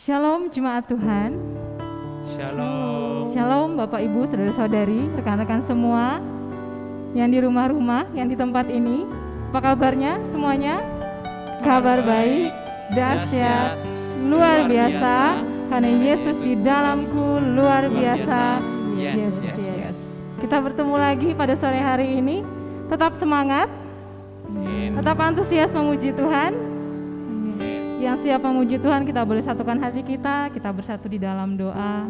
Shalom jemaat Tuhan. Shalom. Shalom Bapak Ibu, saudara-saudari, rekan-rekan semua yang di rumah-rumah, yang di tempat ini. Apa kabarnya semuanya? Kabar baik, dahsyat, luar biasa, karena Yesus di dalamku luar biasa. Yes. Kita bertemu lagi pada sore hari ini. Tetap semangat, tetap antusias memuji Tuhan. Yang siap memuji Tuhan, kita boleh satukan hati kita bersatu di dalam doa.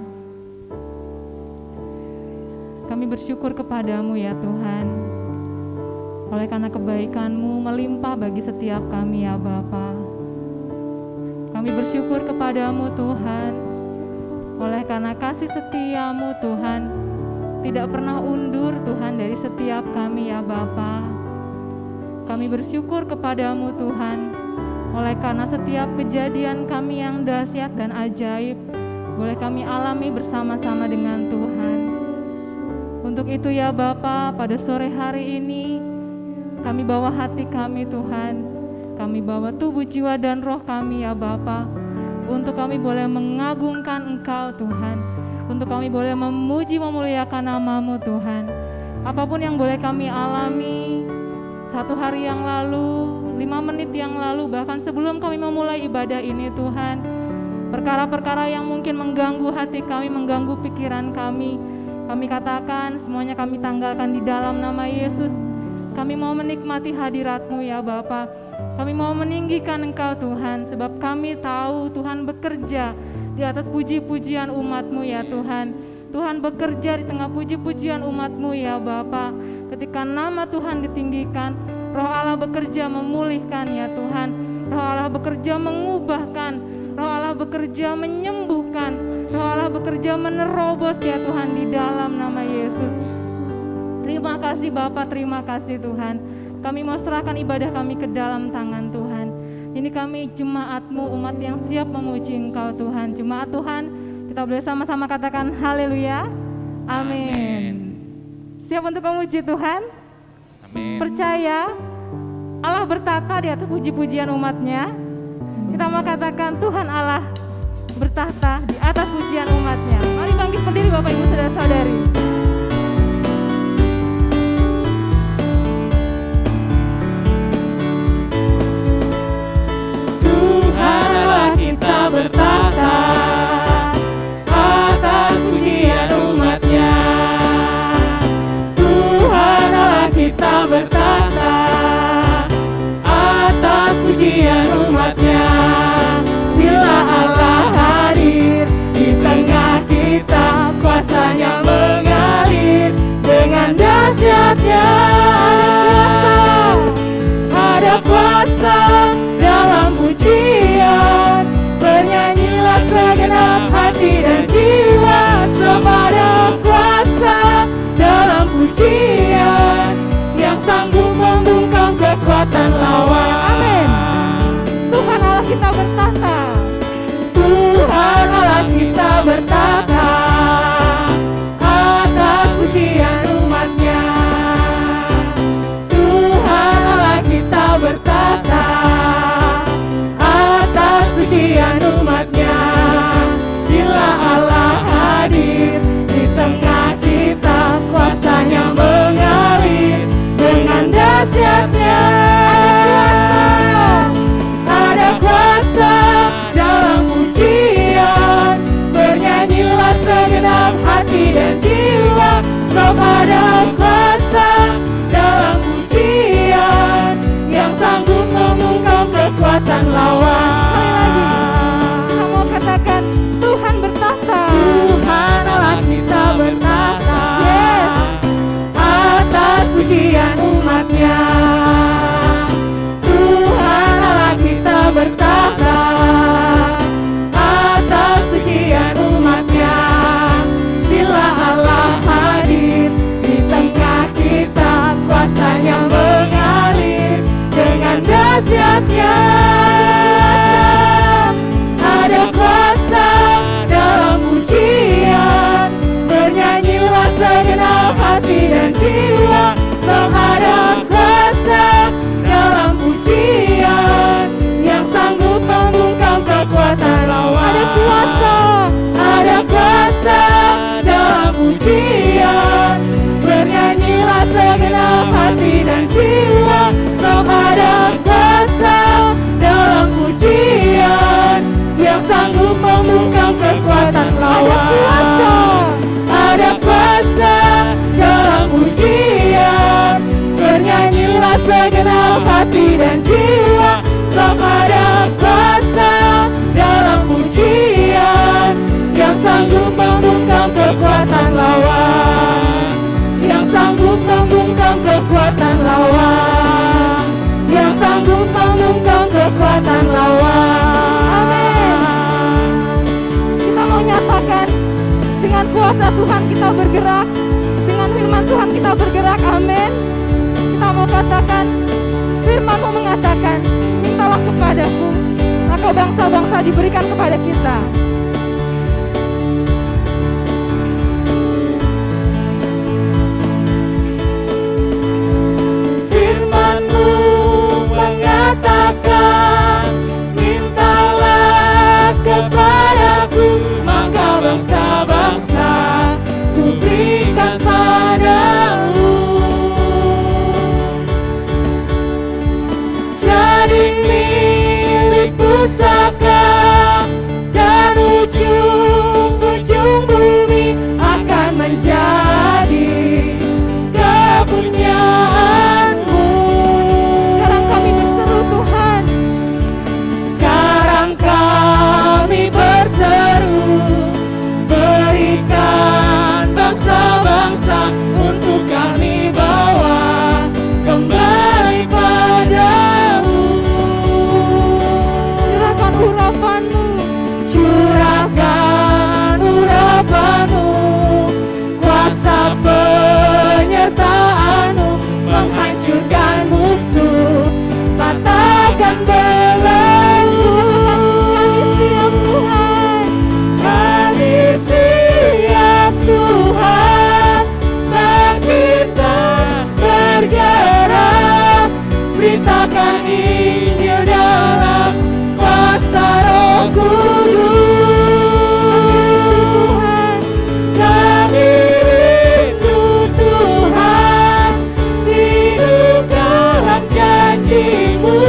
Kami bersyukur kepadamu ya Tuhan, oleh karena kebaikan-Mu melimpah bagi setiap kami ya Bapa. Kami bersyukur kepadamu Tuhan, oleh karena kasih setia-Mu Tuhan tidak pernah undur Tuhan dari setiap kami ya Bapa. Kami bersyukur kepadamu Tuhan, oleh karena setiap kejadian kami yang dahsyat dan ajaib boleh kami alami bersama-sama dengan Tuhan. Untuk itu ya Bapa, pada sore hari ini kami bawa hati kami Tuhan, kami bawa tubuh, jiwa dan roh kami ya Bapa, untuk kami boleh mengagungkan Engkau Tuhan, untuk kami boleh memuji memuliakan nama-Mu Tuhan. Apapun yang boleh kami alami satu hari yang lalu, 5 menit yang lalu, bahkan sebelum kami memulai ibadah ini Tuhan, perkara-perkara yang mungkin mengganggu hati kami, mengganggu pikiran kami katakan semuanya kami tanggalkan di dalam nama Yesus. Kami mau menikmati hadirat-Mu ya Bapa. Kami mau meninggikan Engkau Tuhan, sebab kami tahu Tuhan bekerja di atas puji-pujian umat-Mu ya Tuhan. Tuhan bekerja di tengah puji-pujian umat-Mu ya Bapa. Ketika nama Tuhan ditinggikan, Roh Allah bekerja memulihkan ya Tuhan. Roh Allah bekerja mengubahkan. Roh Allah bekerja menyembuhkan. Roh Allah bekerja menerobos ya Tuhan di dalam nama Yesus. Terima kasih Bapa, terima kasih Tuhan. Kami mau serahkan ibadah kami ke dalam tangan Tuhan. Ini kami jemaat-Mu, umat yang siap memuji Engkau Tuhan. Jemaat Tuhan, kita boleh sama-sama katakan haleluya. Amin. Siap untuk memuji Tuhan? Amin. Percaya Allah bertata di atas puji-pujian umatnya. Kita mau katakan Tuhan Allah bertata di atas pujian umatnya. Mari bangkit berdiri Bapak Ibu Saudara-saudari. Tuhan Allah kita bertata atas pujian umatnya. Tuhan Allah kita bertata atas pujian umatnya. Bila Allah hadir di tengah kita, kuasanya mengalir dengan dahsyatnya. Ada kuasa dalam pujian, bernyanyilah segenap hati dan jiwa, sebab ada kuasa dalam pujian yang sanggup membungkam kekuatan lawan. Amin. Tuhan Allah kita bertata. Tuhan Allah kita bertata atas pujian umatnya. Tuhan Allah kita bertata atas pujian umatnya. Bila Allah hadir di tengah kita, kuasanya mengalir dengan dahsyatnya. Ada kuasa dalam pujian, bernyanyilah segenap hati dan jiwa, sebab ada kuasa dalam pujian yang sanggup membungkam kekuatan lawan. Kamu katakan Tuhan bertata. Tuhan Allah kita bertata atas pujian umatnya. Tuhan Allah kita bertata atas pujian umatnya. Bila Allah hadir di tengah kita, kuasanya mengalir dengan dahsyatnya. hati dan jiwa. Sama ada kuasa dalam pujian, yang sanggup membungkam kekuatan lawan, yang sanggup membungkam kekuatan lawan, yang sanggup membungkam kekuatan lawan. Amin. Kita mau nyatakan dengan kuasa Tuhan kita bergerak, dengan firman Tuhan kita bergerak. Amin. Kita mau katakan, firman-Mu mengatakan, mintalah kepadaku, maka bangsa-bangsa diberikan kepada kita. Firman-Mu mengatakan, mintalah kepadaku, maka bangsa-bangsa ku berikan padamu. Jadi milik pusaka dan ujung-ujung bumi akan menjadi kepunyaanmu. Sekarang kami berseru Tuhan, Sekarang kami berseru, berikan bangsa-bangsa untuk kami bawa kembali padamu. curahkan urapan-Mu, Curahkan urapan-Mu, kuasa penyertaan-Mu, menghancurkan musuh, patahkan belenggu. kami siap Tuhan. Kami siap Tuhan, kita bergerak, beritakan Injil dalam kuasa Roh Kudus. Kami rindu Tuhan, hidup dalam janji-Mu,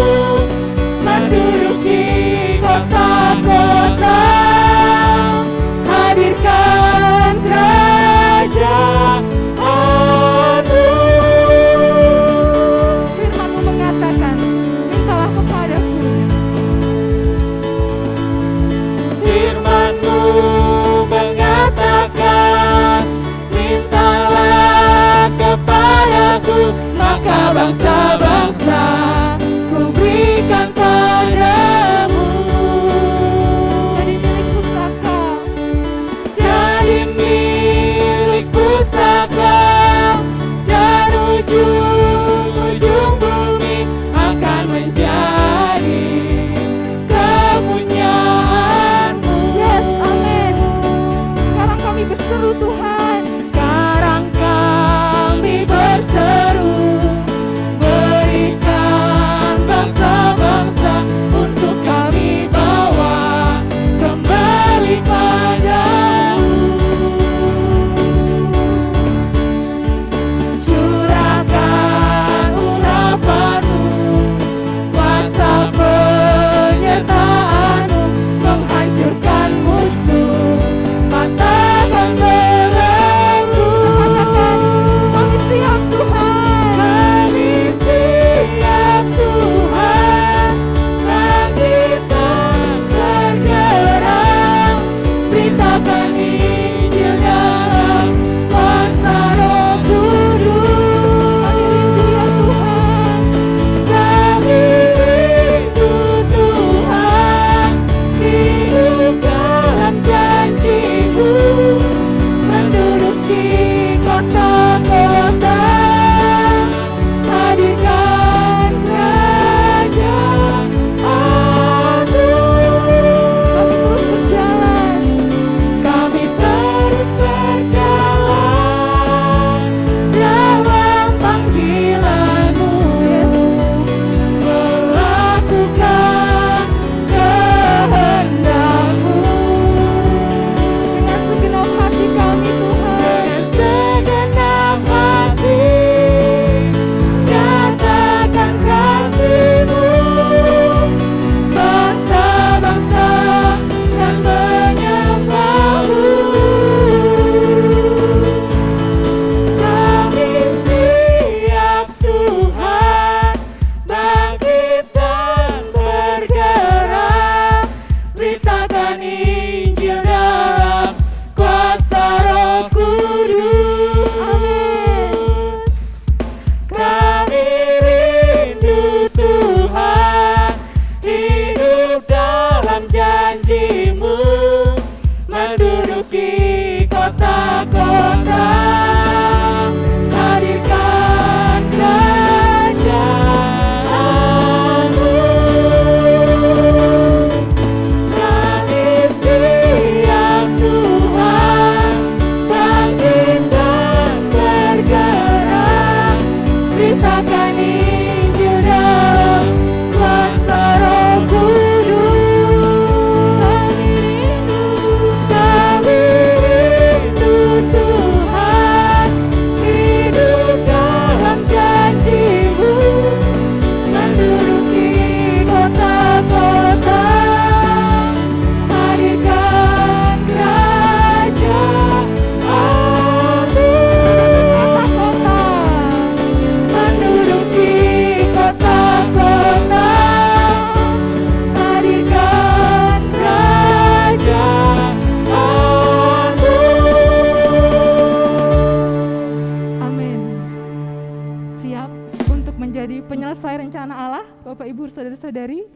menghibur saudara-saudari?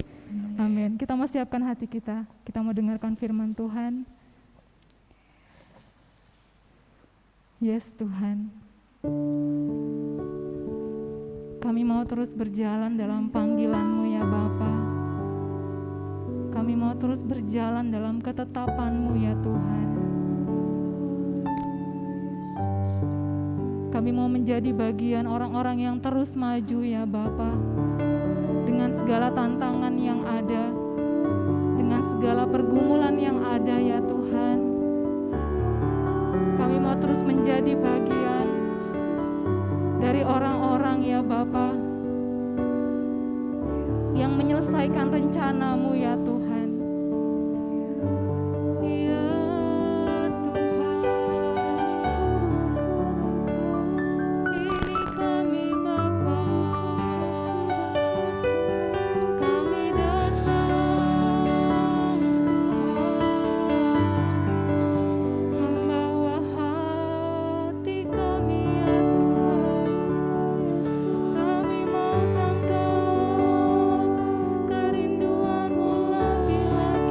Amin. Kita mau siapkan hati kita. Kita mau dengarkan firman Tuhan. Yes Tuhan. Kami mau terus berjalan dalam panggilan-Mu ya Bapa. Kami mau terus berjalan dalam ketetapan-Mu ya Tuhan. Kami mau menjadi bagian orang-orang yang terus maju ya Bapa. Dengan segala tantangan yang ada, dengan segala pergumulan yang ada ya Tuhan. Kami mau terus menjadi bagian dari orang-orang ya Bapa yang menyelesaikan rencana-Mu ya Tuhan. Ya Tuhan, ini kami Bapa, kami datang Tuhan, membawa hati kami ya Tuhan. Kami mau tangkap kerinduan-Mu lebih lagi.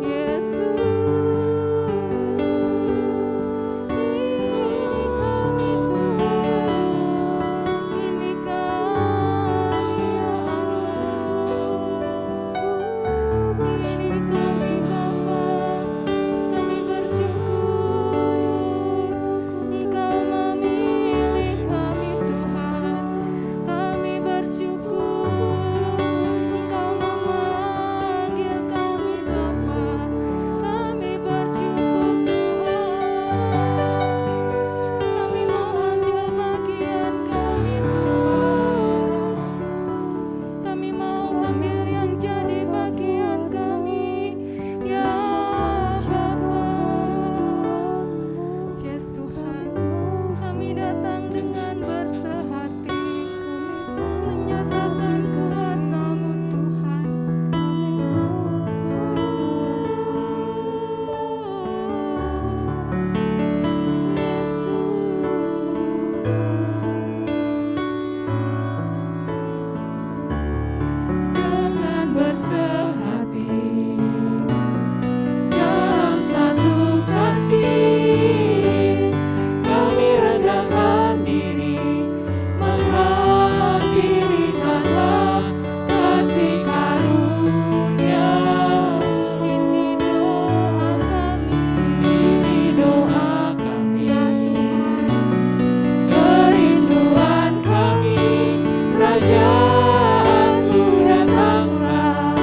Yesus, ini kami Tuhan, ini kami ya Allah, ini kami Bapa, kami bersyukur Engkau memilih kami Tuhan, kami bersyukur Engkau memanggil kami Bapa, kami bersyukur Tuhan, kami mau ambil bagian kami Tuhan, kami mau ambil yang jadi bagian kami ya Bapa. Yes Tuhan, kami datang dengan bersehati menyatakan kuasa-Mu Tuhan. Dengan bersehati dalam satu kasih, kami rendahkan diri menghadiri tata kasih karunia. Ini doa kami, Ini doa kami, kerinduan kami, kerajaan-Mu datanglah.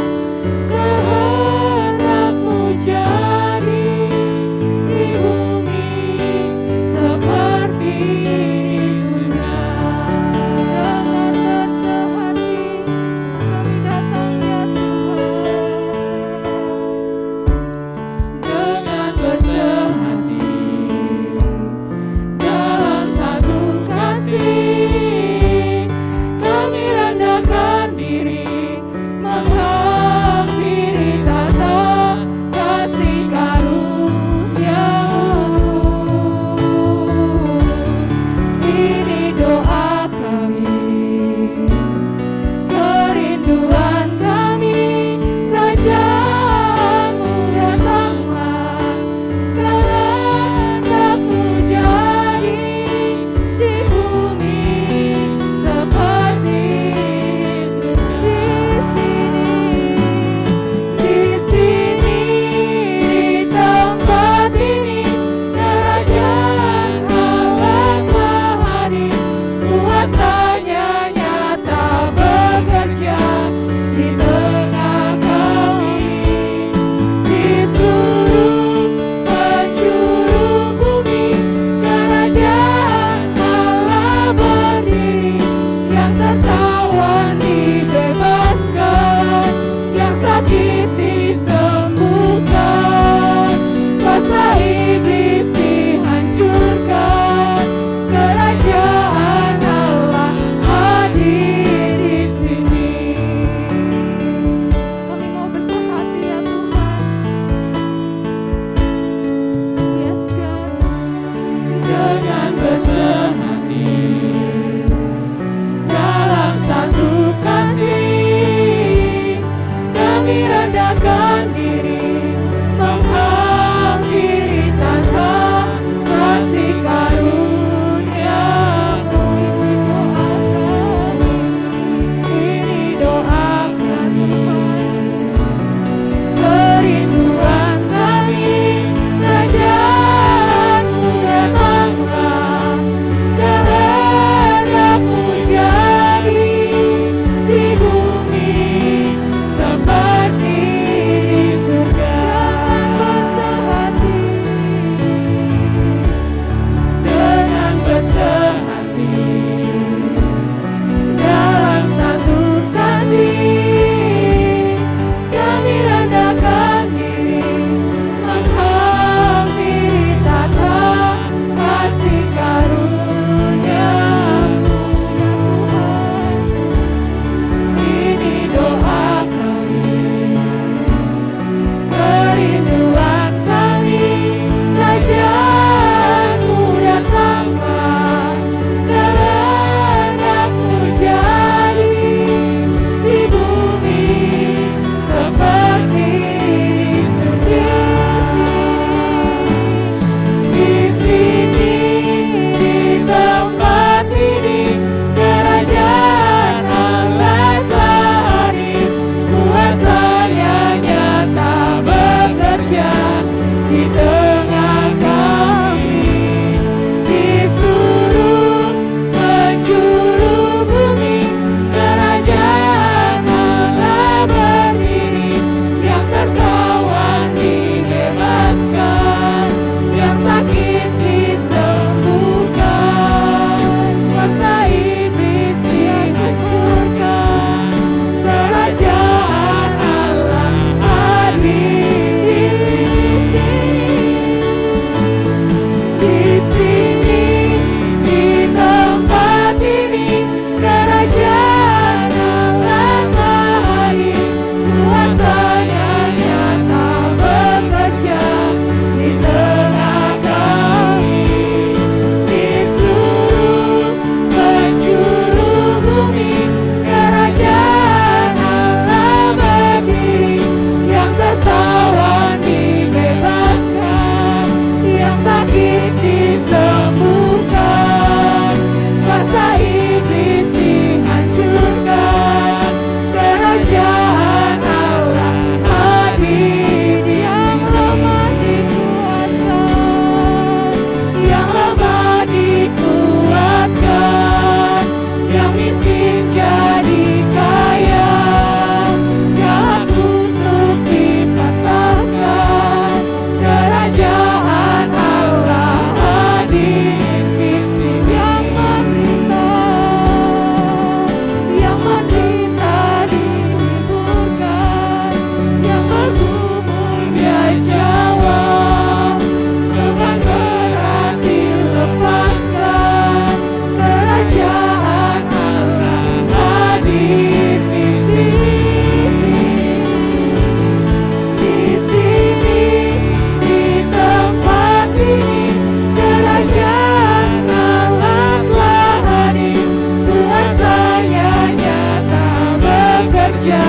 bekerja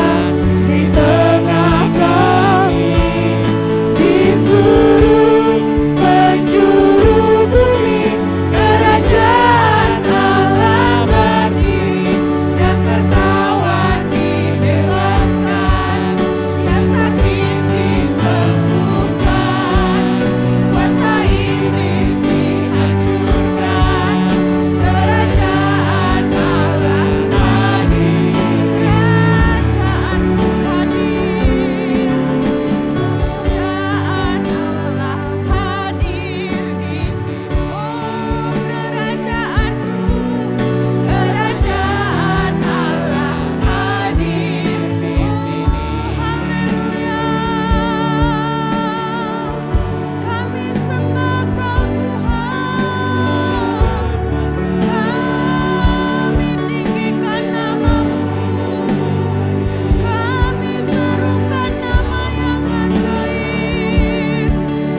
di tengah kami, di seluruh penjuru bumi. Kerajaan Allah berdiri dan tertawan dibebaskan, yang sakit disembuhkan, kuasa iblis dihancurkan. Kerajaan Allah hadir, kerajaanmu hadir, kerajaan Allah hadir di sini. Oh, kerajaan Allah hadir di sini. Haleluya. Kami sembah Kau Tuhan, kami tinggikan nama-Mu, kami serukan nama yang ajaib,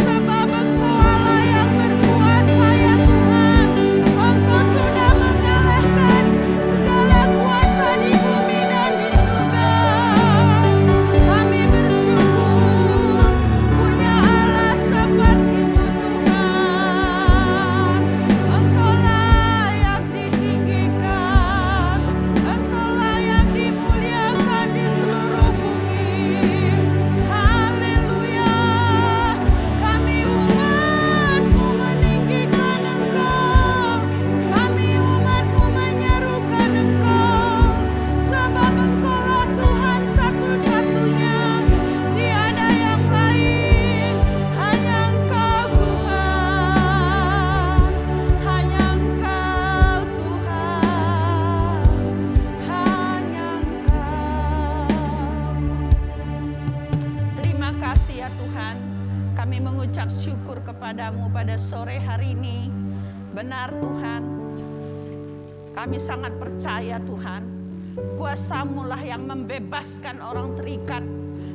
sebab Engkau Allah yang berkuasa ya Tuhan. Engkau sudah mengalahkan segala kuasa di bumi dan di surga. Kami bersyukur punya Allah seperti-Mu Tuhan. Engkau layak ditinggikan, Engkau layak dimuliakan di seluruh bumi. Haleluya. Kami umat-Mu meninggikan Engkau, kami umat-Mu menyerukan Engkau, sebab Engkaulah Tuhan satu-satunya, tiada yang lain, hanya Engkau Tuhan, hanya Engkau Tuhan, hanya Engkau. Terima kasih ya Tuhan, kami mengucap syukur kepadamu pada sore hari ini. Benar Tuhan, kami sangat percaya Tuhan, kuasa-Mu lah yang membebaskan orang terikat,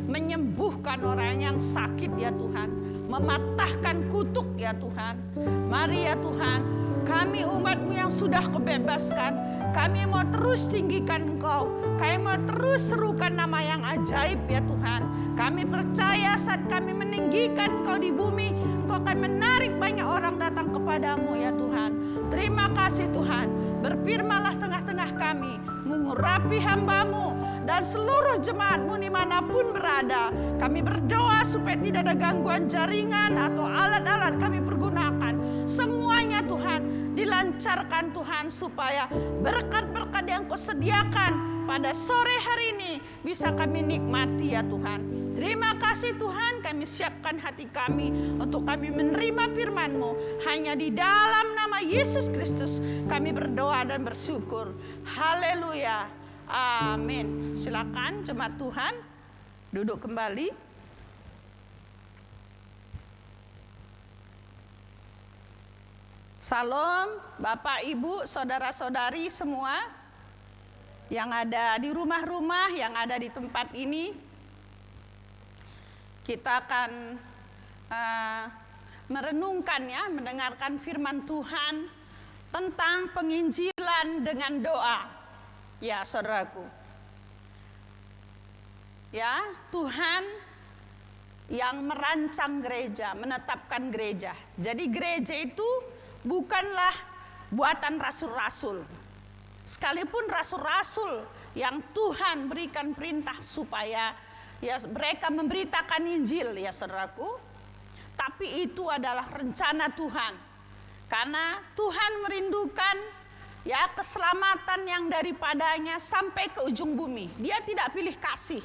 menyembuhkan orang yang sakit ya Tuhan, mematahkan kutuk ya Tuhan. Mari ya Tuhan, kami umat-Mu yang sudah kebebaskan, kami mau terus tinggikan Engkau, kami mau terus serukan nama yang ajaib ya Tuhan. Kami percaya saat kami meninggikan Engkau di bumi, Engkau akan menarik banyak orang datang kepadamu ya Tuhan. Terima kasih Tuhan, berfirmanlah tengah-tengah kami, mengurapi hamba-Mu dan seluruh jemaat-Mu dimanapun berada. Kami berdoa supaya tidak ada gangguan jaringan atau alat-alat kami pergunakan. Semuanya Tuhan dilancarkan Tuhan, supaya berkat-berkat yang Kau sediakan pada sore hari ini bisa kami nikmati ya Tuhan. Terima kasih Tuhan, kami siapkan hati kami untuk kami menerima firman-Mu. Hanya di dalam nama Yesus Kristus kami berdoa dan bersyukur. Haleluya. Amin. Silakan jemaat Tuhan duduk kembali. Salam Bapak Ibu, saudara-saudari semua yang ada di rumah-rumah, yang ada di tempat ini. Kita akan merenungkan ya, mendengarkan firman Tuhan tentang penginjilan dengan doa. Ya saudaraku, ya Tuhan yang merancang gereja, menetapkan gereja. Jadi gereja itu bukanlah buatan rasul-rasul. Sekalipun rasul-rasul yang Tuhan berikan perintah supaya ya mereka memberitakan Injil ya saudaraku, tapi itu adalah rencana Tuhan. Karena Tuhan merindukan ya keselamatan yang daripadanya sampai ke ujung bumi. Dia tidak pilih kasih.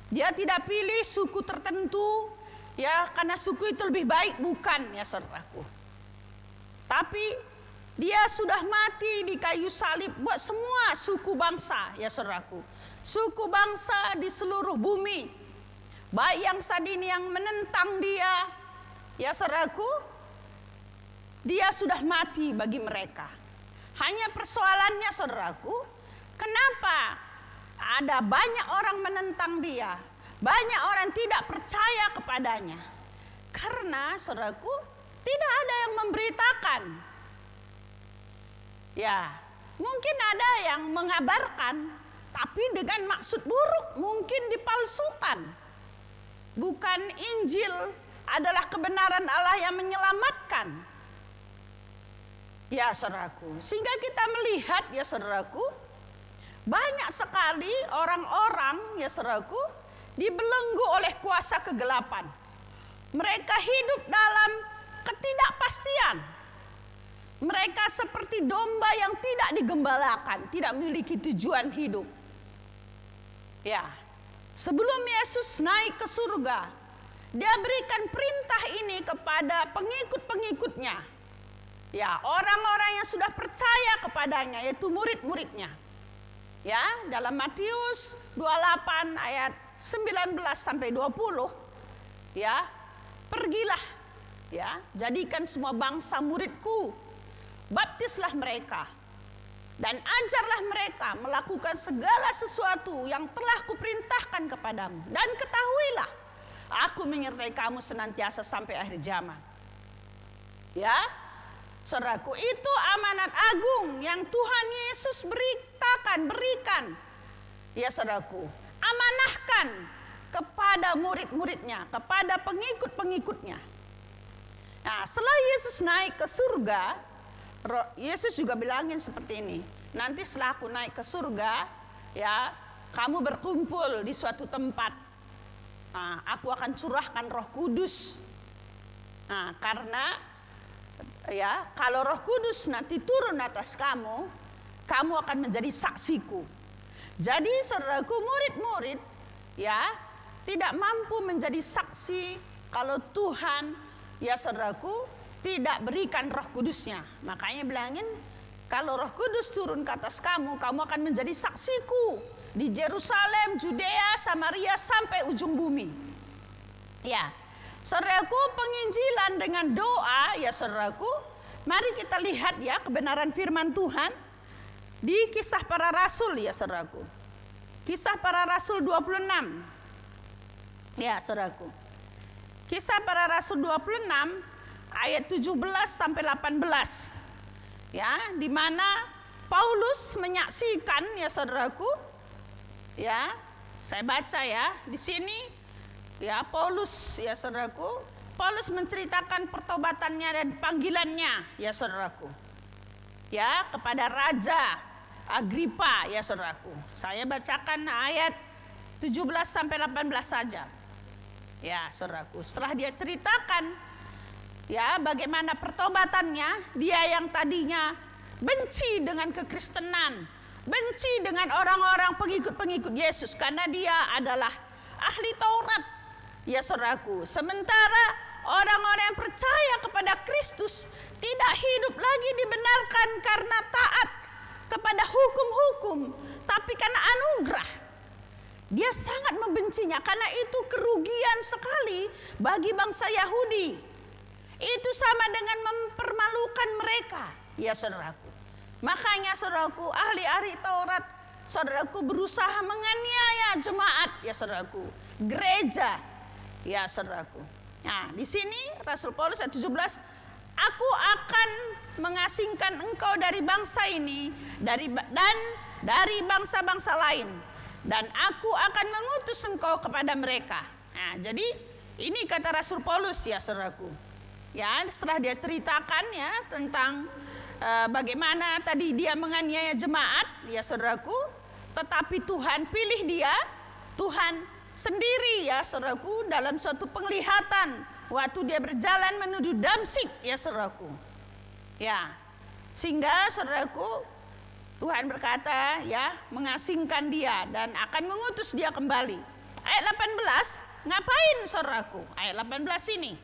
Dia tidak pilih suku tertentu ya karena suku itu lebih baik, bukan ya saudaraku. Tapi dia sudah mati di kayu salib buat semua suku bangsa ya saudaraku. Suku bangsa di seluruh bumi, baik yang saat ini yang menentang dia ya saudaraku, dia sudah mati bagi mereka. Hanya persoalannya saudaraku, kenapa ada banyak orang menentang dia, banyak orang tidak percaya kepadanya? Karena saudaraku, tidak ada yang memberitakan. Ya, mungkin ada yang mengabarkan, tapi dengan maksud buruk, mungkin dipalsukan. Bukan Injil adalah kebenaran Allah yang menyelamatkan. Ya saudaraku, sehingga kita melihat ya saudaraku, banyak sekali orang-orang ya saudaraku dibelenggu oleh kuasa kegelapan. Mereka hidup dalam ketidakpastian. Mereka seperti domba yang tidak digembalakan, tidak memiliki tujuan hidup. Ya, sebelum Yesus naik ke surga, dia berikan perintah ini kepada pengikut-pengikutnya. Ya, orang-orang yang sudah percaya kepadanya, yaitu murid-muridnya. Ya, dalam Matius 28 ayat 19 sampai 20, ya, pergilah, ya, jadikan semua bangsa muridku, baptislah mereka, dan ajarlah mereka melakukan segala sesuatu yang telah kuperintahkan kepadamu. Dan ketahuilah, aku menyertai kamu senantiasa sampai akhir zaman. Ya, saudaraku, itu amanat agung yang Tuhan Yesus berikan. Ya saudaraku, amanahkan kepada murid-muridnya, kepada pengikut-pengikutnya. Nah, setelah Yesus naik ke surga, Yesus juga bilangin seperti ini. Nanti setelah aku naik ke surga, ya, kamu berkumpul di suatu tempat. Nah, aku akan curahkan Roh Kudus. Nah, karena ya, kalau Roh Kudus nanti turun atas kamu, kamu akan menjadi saksiku. Jadi saudaraku, murid-murid ya tidak mampu menjadi saksi kalau Tuhan ya saudaraku tidak berikan Roh Kudusnya. Makanya bilangin, kalau Roh Kudus turun ke atas kamu, kamu akan menjadi saksiku di Yerusalem, Judea, Samaria sampai ujung bumi. Ya, saudaraku, penginjilan dengan doa ya saudaraku, mari kita lihat ya kebenaran firman Tuhan di Kisah Para Rasul ya saudaraku. Kisah Para Rasul 26. Ya saudaraku. Kisah Para Rasul 26 ayat 17 sampai 18. Ya, di mana Paulus menyaksikan ya saudaraku. Ya, saya baca ya di sini ya Paulus ya saudaraku. Paulus menceritakan pertobatannya dan panggilannya ya saudaraku. Ya, kepada Raja Agripa ya saudaraku. Saya bacakan ayat 17 sampai 18 saja. Ya saudaraku, setelah dia ceritakan ya bagaimana pertobatannya, dia yang tadinya benci dengan kekristenan, benci dengan orang-orang pengikut-pengikut Yesus karena dia adalah ahli Taurat ya saudaraku. Sementara orang-orang yang percaya kepada Kristus tidak hidup lagi dibenarkan karena taat kepada hukum-hukum, tapi karena anugerah. Dia sangat membencinya karena itu kerugian sekali bagi bangsa Yahudi. Itu sama dengan mempermalukan mereka, ya saudaraku. Makanya saudaraku, ahli-ahli Taurat, saudaraku, berusaha menganiaya jemaat, ya saudaraku, gereja, ya saudaraku. Nah, di sini Rasul Paulus ayat 17, aku akan mengasingkan engkau dari bangsa ini dan dari bangsa-bangsa lain, dan aku akan mengutus engkau kepada mereka. Nah, jadi ini kata Rasul Paulus ya saudaraku. Ya, setelah dia ceritakan ya tentang bagaimana tadi dia menganiaya jemaat ya saudaraku, tetapi Tuhan pilih dia, Tuhan sendiri ya saudaraku, dalam suatu penglihatan waktu dia berjalan menuju Damsyik ya saudaraku. Ya, sehingga saudaraku Tuhan berkata ya mengasingkan dia dan akan mengutus dia kembali. Ayat 18, ngapain saudaraku? Ayat 18 ini,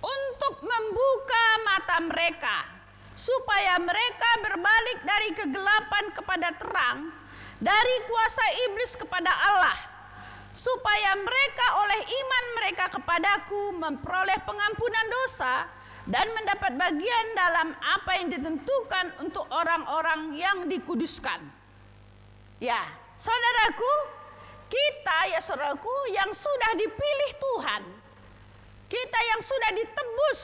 untuk membuka mata mereka supaya mereka berbalik dari kegelapan kepada terang, dari kuasa iblis kepada Allah, supaya mereka oleh iman mereka kepadaku memperoleh pengampunan dosa dan mendapat bagian dalam apa yang ditentukan untuk orang-orang yang dikuduskan. Ya, saudaraku, kita ya saudaraku yang sudah dipilih Tuhan, kita yang sudah ditebus,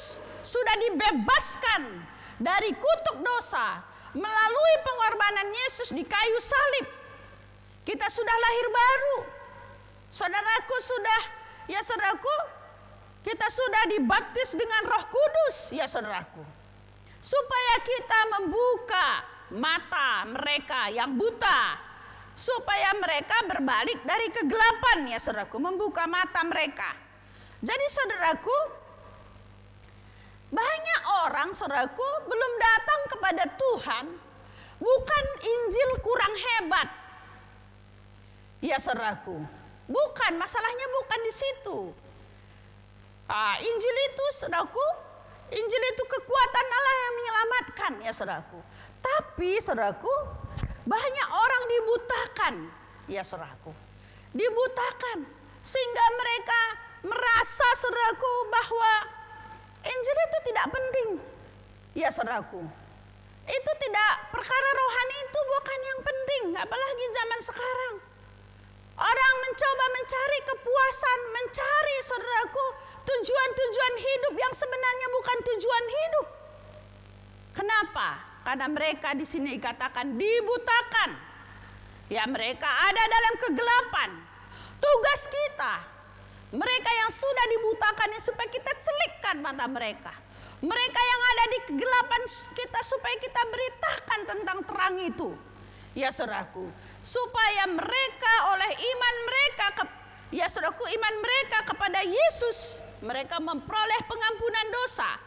sudah dibebaskan dari kutuk dosa melalui pengorbanan Yesus di kayu salib. Kita sudah lahir baru. Saudaraku kita sudah dibaptis dengan Roh Kudus, ya saudaraku. Supaya kita membuka mata mereka yang buta, supaya mereka berbalik dari kegelapan, ya saudaraku, membuka mata mereka. Jadi saudaraku, banyak orang saudaraku belum datang kepada Tuhan, bukan Injil kurang hebat. Ya saudaraku, bukan, masalahnya bukan di situ. Injil itu saudaraku, Injil itu kekuatan Allah yang menyelamatkan, ya saudaraku. Tapi saudaraku, banyak orang dibutakan, ya saudaraku. Dibutakan sehingga mereka merasa saudaraku bahwa Injil itu tidak penting. Ya saudaraku, itu tidak, perkara rohani itu bukan yang penting, apalagi zaman sekarang. Orang mencoba mencari kepuasan, mencari saudaraku tujuan-tujuan hidup yang sebenarnya bukan tujuan hidup. Kenapa? Karena mereka di sini dikatakan dibutakan. Ya, mereka ada dalam kegelapan. Tugas kita, mereka yang sudah dibutakan, supaya kita celikkan mata mereka. Mereka yang ada di kegelapan kita, supaya kita beritakan tentang terang itu. Ya saudaraku, supaya mereka oleh iman mereka, ya saudaraku, iman mereka kepada Yesus, mereka memperoleh pengampunan dosa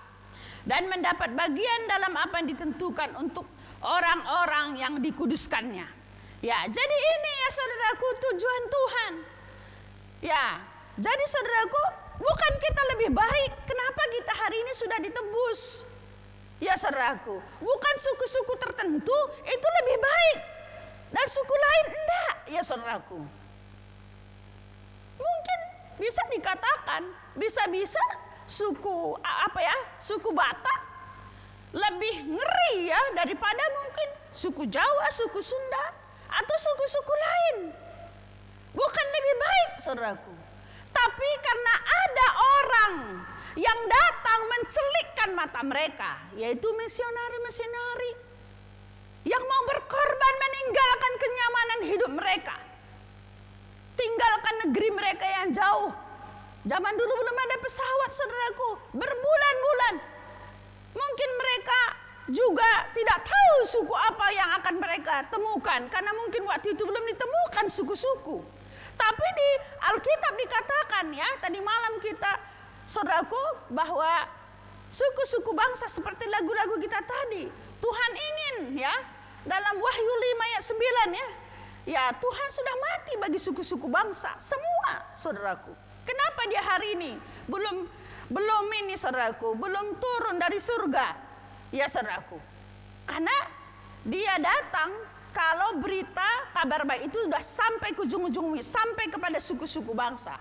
dan mendapat bagian dalam apa yang ditentukan untuk orang-orang yang dikuduskannya. Ya, jadi ini ya saudaraku tujuan Tuhan. Ya, jadi saudaraku, bukan kita lebih baik, kenapa kita hari ini sudah ditebus? Ya saudaraku, bukan suku-suku tertentu itu lebih baik dan suku lain enggak, ya saudaraku. Mungkin bisa dikatakan, bisa-bisa suku suku Batak lebih ngeri ya daripada mungkin suku Jawa, suku Sunda, atau suku-suku lain. Bukan lebih baik, saudaraku. Tapi karena ada orang yang datang mencelikkan mata mereka, yaitu misionari-misionari yang mau berkorban meninggalkan kenyamanan hidup mereka, tinggalkan negeri mereka yang jauh. Zaman dulu belum ada pesawat, saudaraku, berbulan-bulan. Mungkin mereka juga tidak tahu suku apa yang akan mereka temukan, karena mungkin waktu itu belum ditemukan suku-suku. Tapi di Alkitab dikatakan ya, tadi malam kita, saudaraku, bahwa suku-suku bangsa seperti lagu-lagu kita tadi, Tuhan ingin ya, dalam Wahyu 5 ayat 9 ya, ya Tuhan sudah mati bagi suku-suku bangsa semua, saudaraku. Kenapa dia hari ini belum ini, saudaraku, belum turun dari surga, ya saudaraku? Karena dia datang kalau berita kabar baik itu sudah sampai ke ujung-ujung bumi, sampai kepada suku-suku bangsa.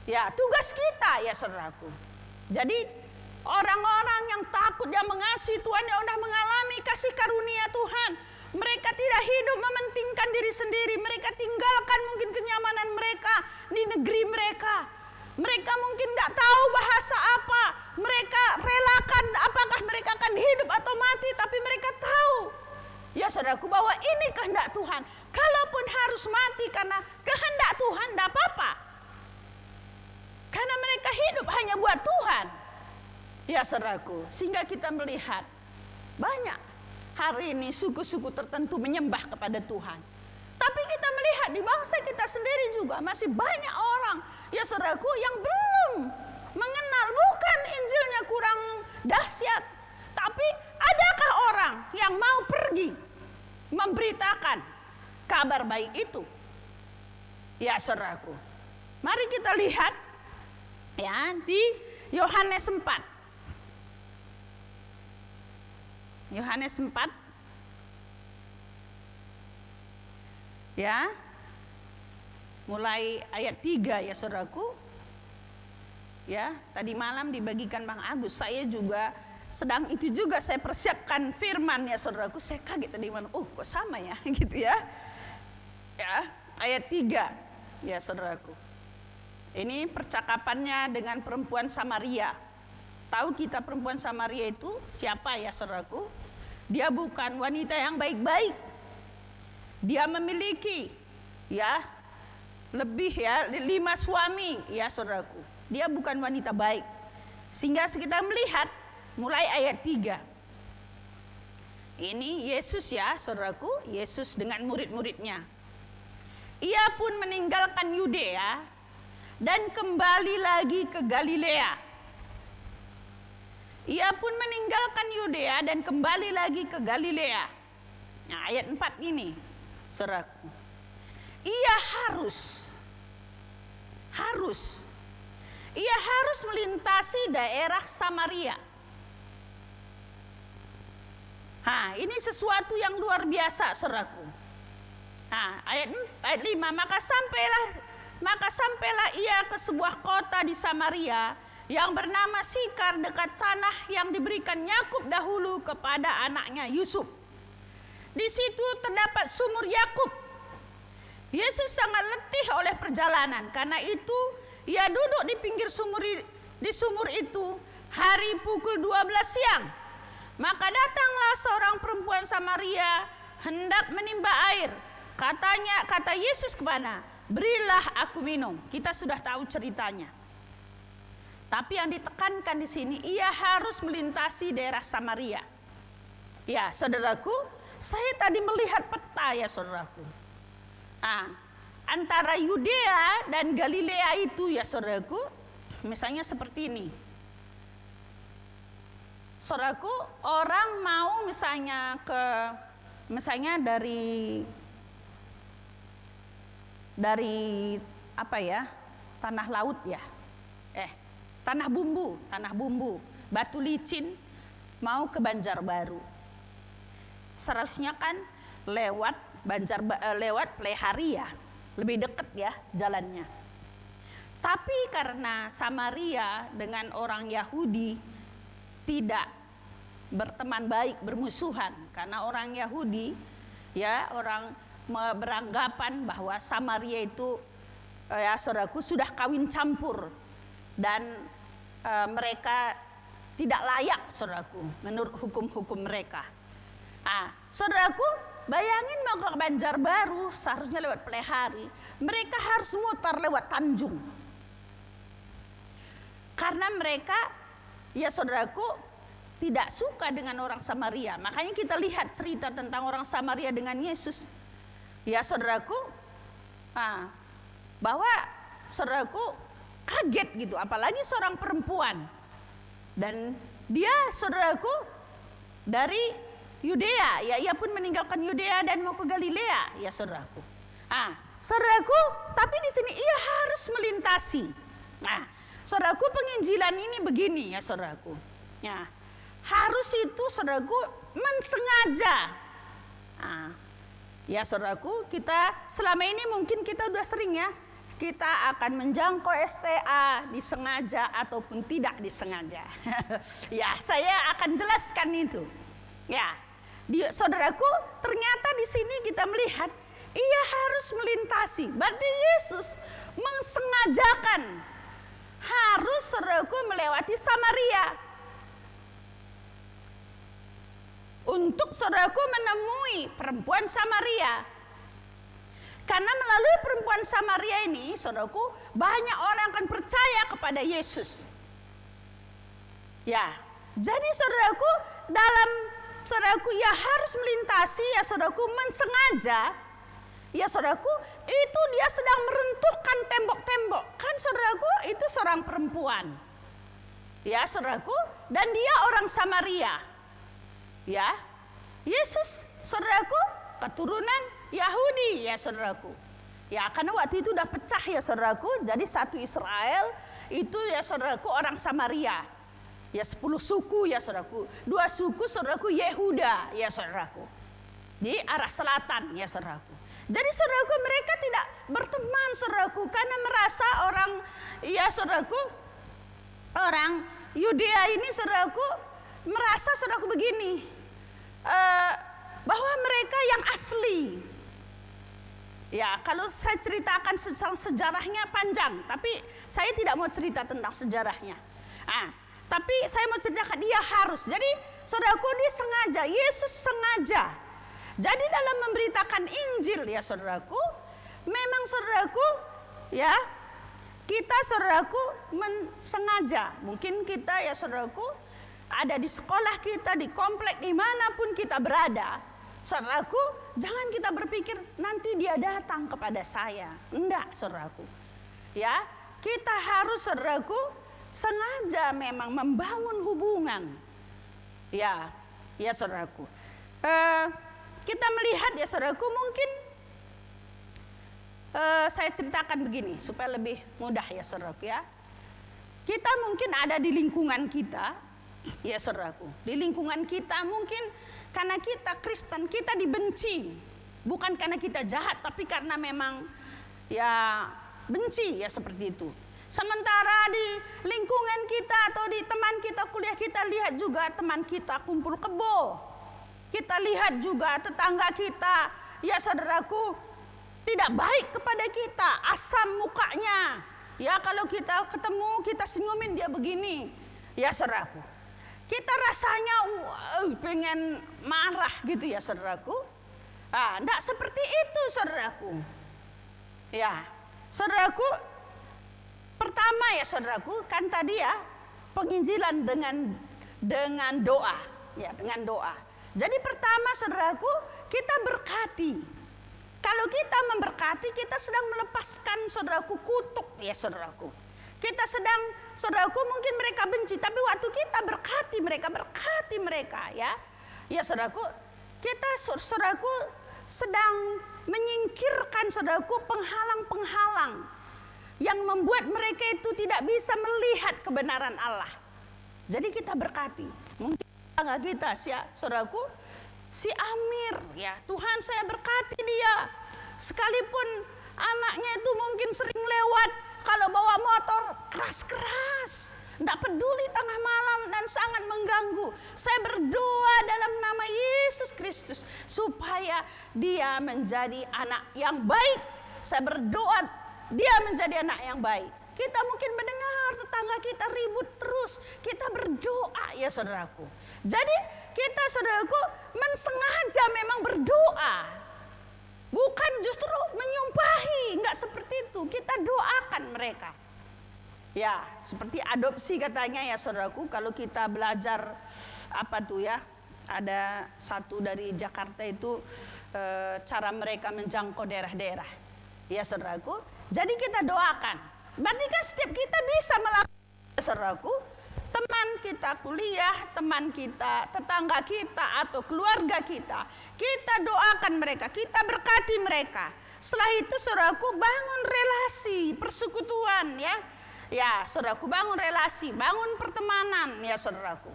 Ya, tugas kita ya saudaraku. Jadi orang-orang yang takut, yang mengasihi Tuhan, yang sudah mengalami kasih karunia Tuhan, mereka tidak hidup mementingkan diri sendiri. Mereka tinggalkan mungkin kenyamanan mereka di negeri mereka. Mereka mungkin nggak tahu bahasa apa. Mereka relakan apakah mereka akan hidup atau mati, tapi mereka tahu, ya saudaraku, bahwa ini kehendak Tuhan. Kalaupun harus mati karena kehendak Tuhan, tidak apa-apa. Karena mereka hidup hanya buat Tuhan. Ya saudaraku, sehingga kita melihat banyak hari ini suku-suku tertentu menyembah kepada Tuhan. Tapi kita melihat di bangsa kita sendiri juga masih banyak orang, ya saudaraku, yang belum mengenal, bukan Injilnya kurang dahsyat, tapi adakah orang yang mau pergi memberitakan kabar baik itu? Ya saudaraku, mari kita lihat ya di Yohanes 4. Yohanes 4 ya, mulai ayat 3 ya saudaraku. Ya, tadi malam dibagikan Bang Agus, saya juga sedang itu juga saya persiapkan firman ya saudaraku. Saya kaget tadi malam, kok sama ya gitu ya. Ya, ayat 3 ya saudaraku. Ini percakapannya dengan perempuan Samaria. Tahu kita perempuan Samaria itu siapa ya saudaraku? Dia bukan wanita yang baik-baik. Dia memiliki lebih 5 suami ya saudaraku. Dia bukan wanita baik. Sehingga kita melihat mulai ayat 3. Ini Yesus ya saudaraku, Yesus dengan murid-muridnya. Ia pun meninggalkan Yudea dan kembali lagi ke Galilea. Ia pun meninggalkan Yudea dan kembali lagi ke Galilea. Nah, ayat 4 ini, saudaraku. Ia harus melintasi daerah Samaria. Ini sesuatu yang luar biasa, saudaraku. Ayat 5, maka sampailah ia ke sebuah kota di Samaria yang bernama Sikar dekat tanah yang diberikan Yakub dahulu kepada anaknya Yusuf. Di situ terdapat sumur Yakub. Yesus sangat letih oleh perjalanan, karena itu ia duduk di pinggir sumur itu hari pukul 12 siang. Maka datanglah seorang perempuan Samaria hendak menimba air. Kata Yesus kepada, berilah aku minum. Kita sudah tahu ceritanya. Tapi yang ditekankan di sini, ia harus melintasi daerah Samaria. Ya, saudaraku, saya tadi melihat peta ya saudaraku. Antara Yudea dan Galilea itu ya saudaraku, misalnya seperti ini. Saudaraku, orang mau misalnya dari tanah laut ya, tanah bumbu, batu licin, mau ke Banjarbaru. Seharusnya kan lewat Pleharia, lebih dekat ya jalannya. Tapi karena Samaria dengan orang Yahudi tidak berteman baik, bermusuhan, karena orang Yahudi orang beranggapan bahwa Samaria itu saudaraku sudah kawin campur dan mereka tidak layak saudaraku menurut hukum-hukum mereka. Saudaraku, bayangin mau ke Banjarbaru seharusnya lewat Plehari, mereka harus mutar lewat Tanjung. Karena mereka ya saudaraku tidak suka dengan orang Samaria. Makanya kita lihat cerita tentang orang Samaria dengan Yesus. Ya saudaraku, bahwa saudaraku kaget gitu, apalagi seorang perempuan. Dan dia saudaraku dari Yudea, ya ia pun meninggalkan Yudea dan mau ke Galilea, ya saudaraku. Saudaraku, tapi di sini ia harus melintasi. Saudaraku, penginjilan ini begini ya saudaraku. Ya, harus itu saudaraku mensengaja. Ya saudaraku, kita selama ini mungkin kita udah sering ya, kita akan menjangkau STA disengaja ataupun tidak disengaja. Ya, saya akan jelaskan itu. Ya, saudaraku, ternyata di sini kita melihat ia harus melintasi. Berarti Yesus mensengajakan harus saudaraku melewati Samaria untuk saudaraku menemui perempuan Samaria. Karena melalui perempuan Samaria ini, saudaraku, banyak orang akan percaya kepada Yesus. Ya, jadi saudaraku, saudaraku ya harus melintasi ya saudaraku mensengaja. Ya saudaraku, itu dia sedang meruntuhkan tembok-tembok. Kan saudaraku, itu seorang perempuan. Ya saudaraku, dan dia orang Samaria. Ya, Yesus saudaraku keturunan Yahudi ya saudaraku. Ya, karena waktu itu udah pecah ya saudaraku. Jadi satu Israel itu ya saudaraku orang Samaria. Ya 10 suku ya saudaraku. 2 suku saudaraku Yehuda ya saudaraku. Di arah selatan ya saudaraku. Jadi saudaraku, mereka tidak berteman saudaraku karena merasa orang ya saudaraku orang Yudea ini saudaraku merasa saudaraku begini, bahwa mereka yang asli. Ya, kalau saya ceritakan sejarahnya panjang, tapi saya tidak mau cerita tentang sejarahnya. Tapi saya mau ceritakan dia harus. Jadi saudaraku, dia sengaja, Yesus sengaja Jadi dalam memberitakan Injil ya saudaraku, memang saudaraku ya, kita saudaraku sengaja, mungkin kita ya saudaraku ada di sekolah kita, di komplek dimanapun kita berada, saudaraku jangan kita berpikir nanti dia datang kepada saya. Enggak saudaraku, ya kita harus saudaraku sengaja memang membangun hubungan. Ya saudaraku, kita melihat ya saudaraku, mungkin saya ceritakan begini supaya lebih mudah ya saudaraku ya. Kita mungkin ada di lingkungan kita ya saudaraku, di lingkungan kita mungkin karena kita Kristen kita dibenci, bukan karena kita jahat, tapi karena memang ya benci ya seperti itu. Sementara di lingkungan kita atau di teman kita kuliah, kita lihat juga teman kita kumpul kebo. Kita lihat juga tetangga kita, ya saudaraku, tidak baik kepada kita, asam mukanya. Ya kalau kita ketemu, kita senyumin dia begini. Ya saudaraku, kita rasanya pengen marah gitu ya saudaraku. Enggak seperti itu saudaraku. Ya, saudaraku, pertama ya saudaraku, kan tadi ya penginjilan dengan doa, ya dengan doa. Jadi pertama saudaraku, kita berkati. Kalau kita memberkati, kita sedang melepaskan saudaraku kutuk ya saudaraku. Kita sedang saudaraku, mungkin mereka benci, tapi waktu kita berkati mereka ya. Ya saudaraku, kita saudaraku sedang menyingkirkan saudaraku penghalang-penghalang yang membuat mereka itu tidak bisa melihat kebenaran Allah. Jadi kita berkati. Mungkin tetangga kita ya saudaraku, si Amir ya, Tuhan saya berkati dia. Sekalipun anaknya itu mungkin sering lewat, kalau bawa motor keras-keras, tidak peduli tengah malam dan sangat mengganggu. Saya berdoa dalam nama Yesus Kristus supaya dia menjadi anak yang baik. Saya berdoa dia menjadi anak yang baik. Kita mungkin mendengar tetangga kita ribut terus, kita berdoa ya saudaraku. Jadi kita saudaraku mensengaja memang berdoa, bukan justru menyumpahi, enggak seperti itu. Kita doakan mereka. Ya, seperti adopsi katanya ya saudaraku, kalau kita belajar apa tuh ya, ada satu dari Jakarta itu cara mereka menjangkau daerah-daerah. Ya saudaraku, jadi kita doakan. Berarti kan setiap kita bisa melakukan saudaraku, teman kita kuliah, teman kita, tetangga kita atau keluarga kita, kita doakan mereka, kita berkati mereka. Setelah itu saudaraku bangun relasi, persekutuan ya. Ya saudaraku, bangun relasi, bangun pertemanan ya saudaraku.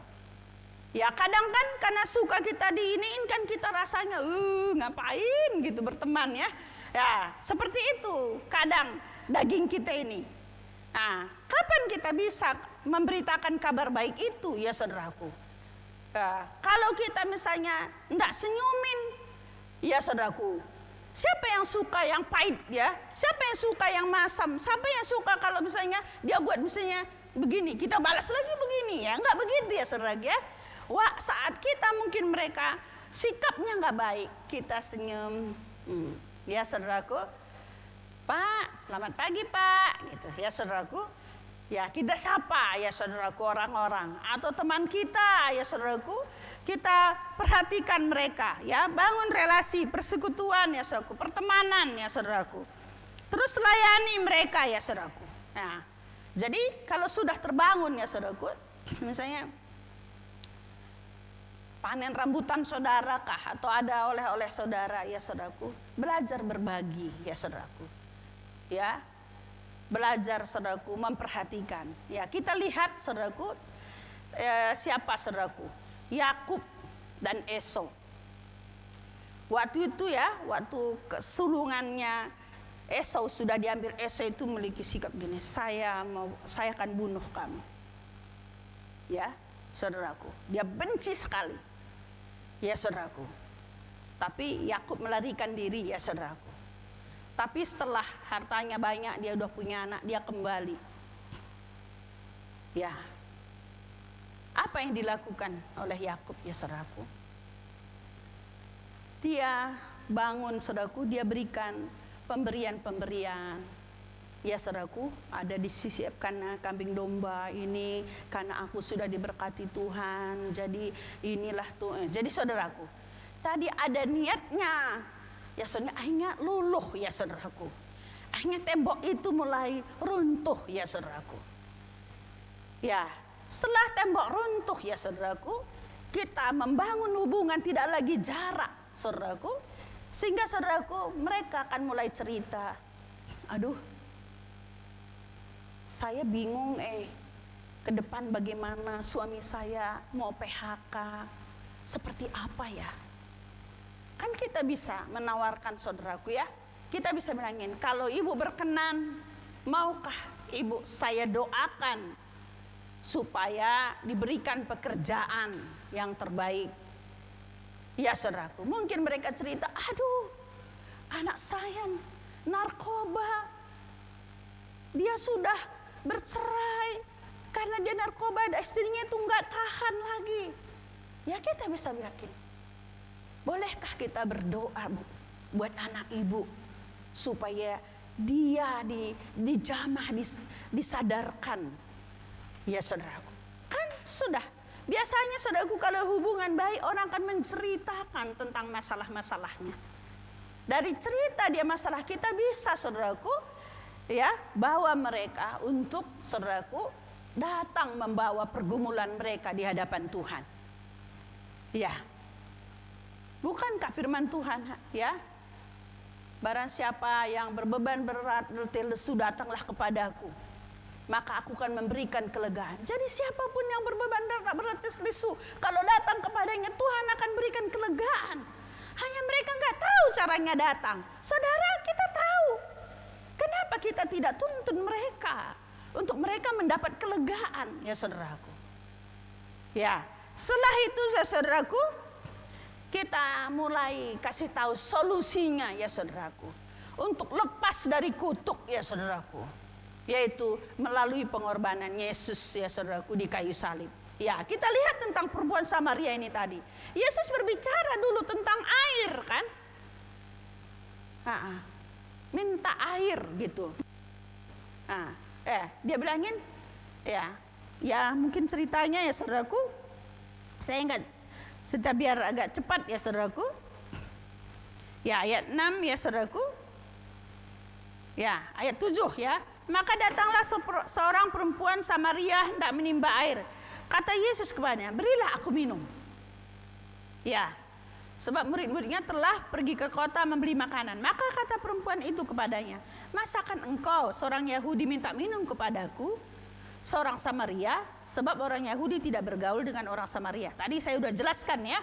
Ya kadang kan karena suka kita diiniin kan kita rasanya ngapain gitu berteman ya. Ya, seperti itu kadang daging kita ini. Nah, kapan kita bisa memberitakan kabar baik itu ya saudaraku? Kalau kita misalnya enggak senyumin, ya saudaraku, siapa yang suka yang pahit ya? Siapa yang suka yang masam? Siapa yang suka kalau misalnya dia buat misalnya begini, kita balas lagi begini ya? Enggak begitu ya saudaraku ya? Wah, saat kita mungkin mereka sikapnya enggak baik, kita senyum. Ya saudaraku, Pak, selamat pagi Pak, gitu ya saudaraku. Ya kita sapa ya saudaraku orang-orang atau teman kita ya saudaraku, kita perhatikan mereka ya, bangun relasi persekutuan ya saudaraku, pertemanan ya saudaraku. Terus layani mereka ya saudaraku. Nah, jadi kalau sudah terbangun ya saudaraku, misalnya panen rambutan saudara kah atau ada oleh-oleh saudara ya saudaraku, belajar berbagi ya saudaraku. Ya, belajar saudaraku memperhatikan. Ya, kita lihat saudaraku siapa saudaraku? Yakub dan Esau. Waktu itu ya, waktu kesulungannya Esau sudah diambil, Esau itu memiliki sikap gini, saya akan bunuh kamu. Ya, saudaraku, dia benci sekali. Ya saudaraku. Tapi Yakub melarikan diri ya saudaraku. Tapi setelah hartanya banyak, dia udah punya anak, dia kembali. Ya. Apa yang dilakukan oleh Yakub ya saudaraku? dia bangun saudaraku, dia berikan pemberian-pemberian. Ya saudaraku, ada disisipkan kambing domba ini karena aku sudah diberkati Tuhan. Jadi inilah tuh. Jadi saudaraku, tadi ada niatnya. Ya saudara, akhirnya luluh ya saudaraku. Akhirnya tembok itu mulai runtuh ya saudaraku. Ya, setelah tembok runtuh ya saudaraku, kita membangun hubungan tidak lagi jarak saudaraku. Sehingga saudaraku, mereka akan mulai cerita, aduh, saya bingung ke depan bagaimana, suami saya mau PHK, seperti apa ya? Kan kita bisa menawarkan saudaraku ya, kita bisa bilangin, kalau ibu berkenan, maukah ibu saya doakan supaya diberikan pekerjaan yang terbaik. Ya saudaraku, mungkin mereka cerita, aduh, anak saya narkoba, dia sudah bercerai karena dia narkoba, istrinya itu nggak tahan lagi. Ya kita bisa yakin, bolehkah kita berdoa Bu, buat anak ibu supaya dia dijamah, disadarkan. Ya saudaraku, kan sudah biasanya saudaraku, kalau hubungan baik orang akan menceritakan tentang masalah-masalahnya. Dari cerita dia masalah, kita bisa saudaraku ya bawa mereka untuk saudaraku datang membawa pergumulan mereka di hadapan Tuhan. Ya, bukankah firman Tuhan ya, barang siapa yang berbeban berat letih lesu datanglah kepadaku, maka aku akan memberikan kelegaan. Jadi siapapun yang berbeban berat lesu, kalau datang kepadanya, Tuhan akan berikan kelegaan. Hanya mereka nggak tahu caranya datang. Saudara, kita tahu. Kenapa kita tidak tuntun mereka untuk mereka mendapat kelegaan, ya saudaraku? Ya, setelah itu ya saudaraku, kita mulai kasih tahu solusinya ya saudaraku, untuk lepas dari kutuk ya saudaraku, yaitu melalui pengorbanan Yesus ya saudaraku di kayu salib. Ya, kita lihat tentang perempuan Samaria ini tadi. Yesus berbicara dulu tentang air kan? Minta air gitu. Dia bilangin, ya mungkin ceritanya ya saudaraku, saya enggak, biar agak cepat ya saudaraku. Ya ayat 6 ya saudaraku. Ya ayat 7 ya. Maka datanglah seorang perempuan Samaria hendak menimba air. Kata Yesus kepadanya, berilah aku minum. Ya, sebab murid-muridnya telah pergi ke kota membeli makanan. Maka kata perempuan itu kepadanya, masakan engkau seorang Yahudi minta minum kepadaku, seorang Samaria? Sebab orang Yahudi tidak bergaul dengan orang Samaria. Tadi saya sudah jelaskan ya.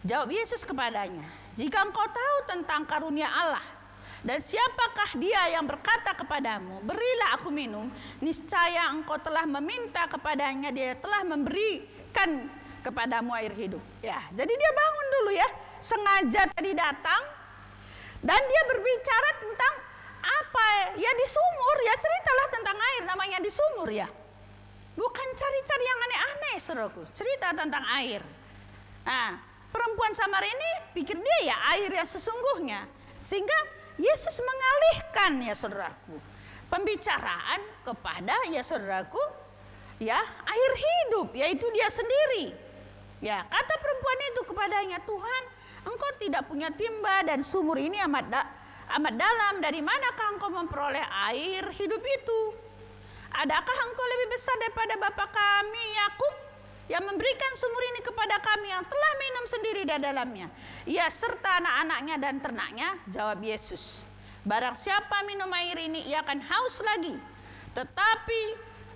Jawab Yesus kepadanya, jika engkau tahu tentang karunia Allah, dan siapakah dia yang berkata kepadamu, berilah aku minum, niscaya engkau telah meminta kepadanya, dia telah memberikan kepadamu air hidup. Ya, jadi dia bangun dulu ya, sengaja tadi datang, dan dia berbicara tentang apa ya, di sumur ya, ceritalah tentang air, namanya di sumur ya, bukan cari-cari yang aneh-aneh saudaraku, cerita tentang air. Perempuan Samaria ini pikir dia ya air yang sesungguhnya, sehingga Yesus mengalihkan ya saudaraku pembicaraan kepada ya saudaraku ya air hidup, yaitu dia sendiri. Ya, kata perempuan itu kepadanya, Tuhan, engkau tidak punya timba dan sumur ini amat dalam, dari manakah engkau memperoleh air hidup itu? Adakah engkau lebih besar daripada bapa kami Yakub yang memberikan sumur ini kepada kami, yang telah minum sendiri dari dalamnya, ia serta anak-anaknya dan ternaknya? Jawab Yesus, barang siapa minum air ini, ia akan haus lagi. Tetapi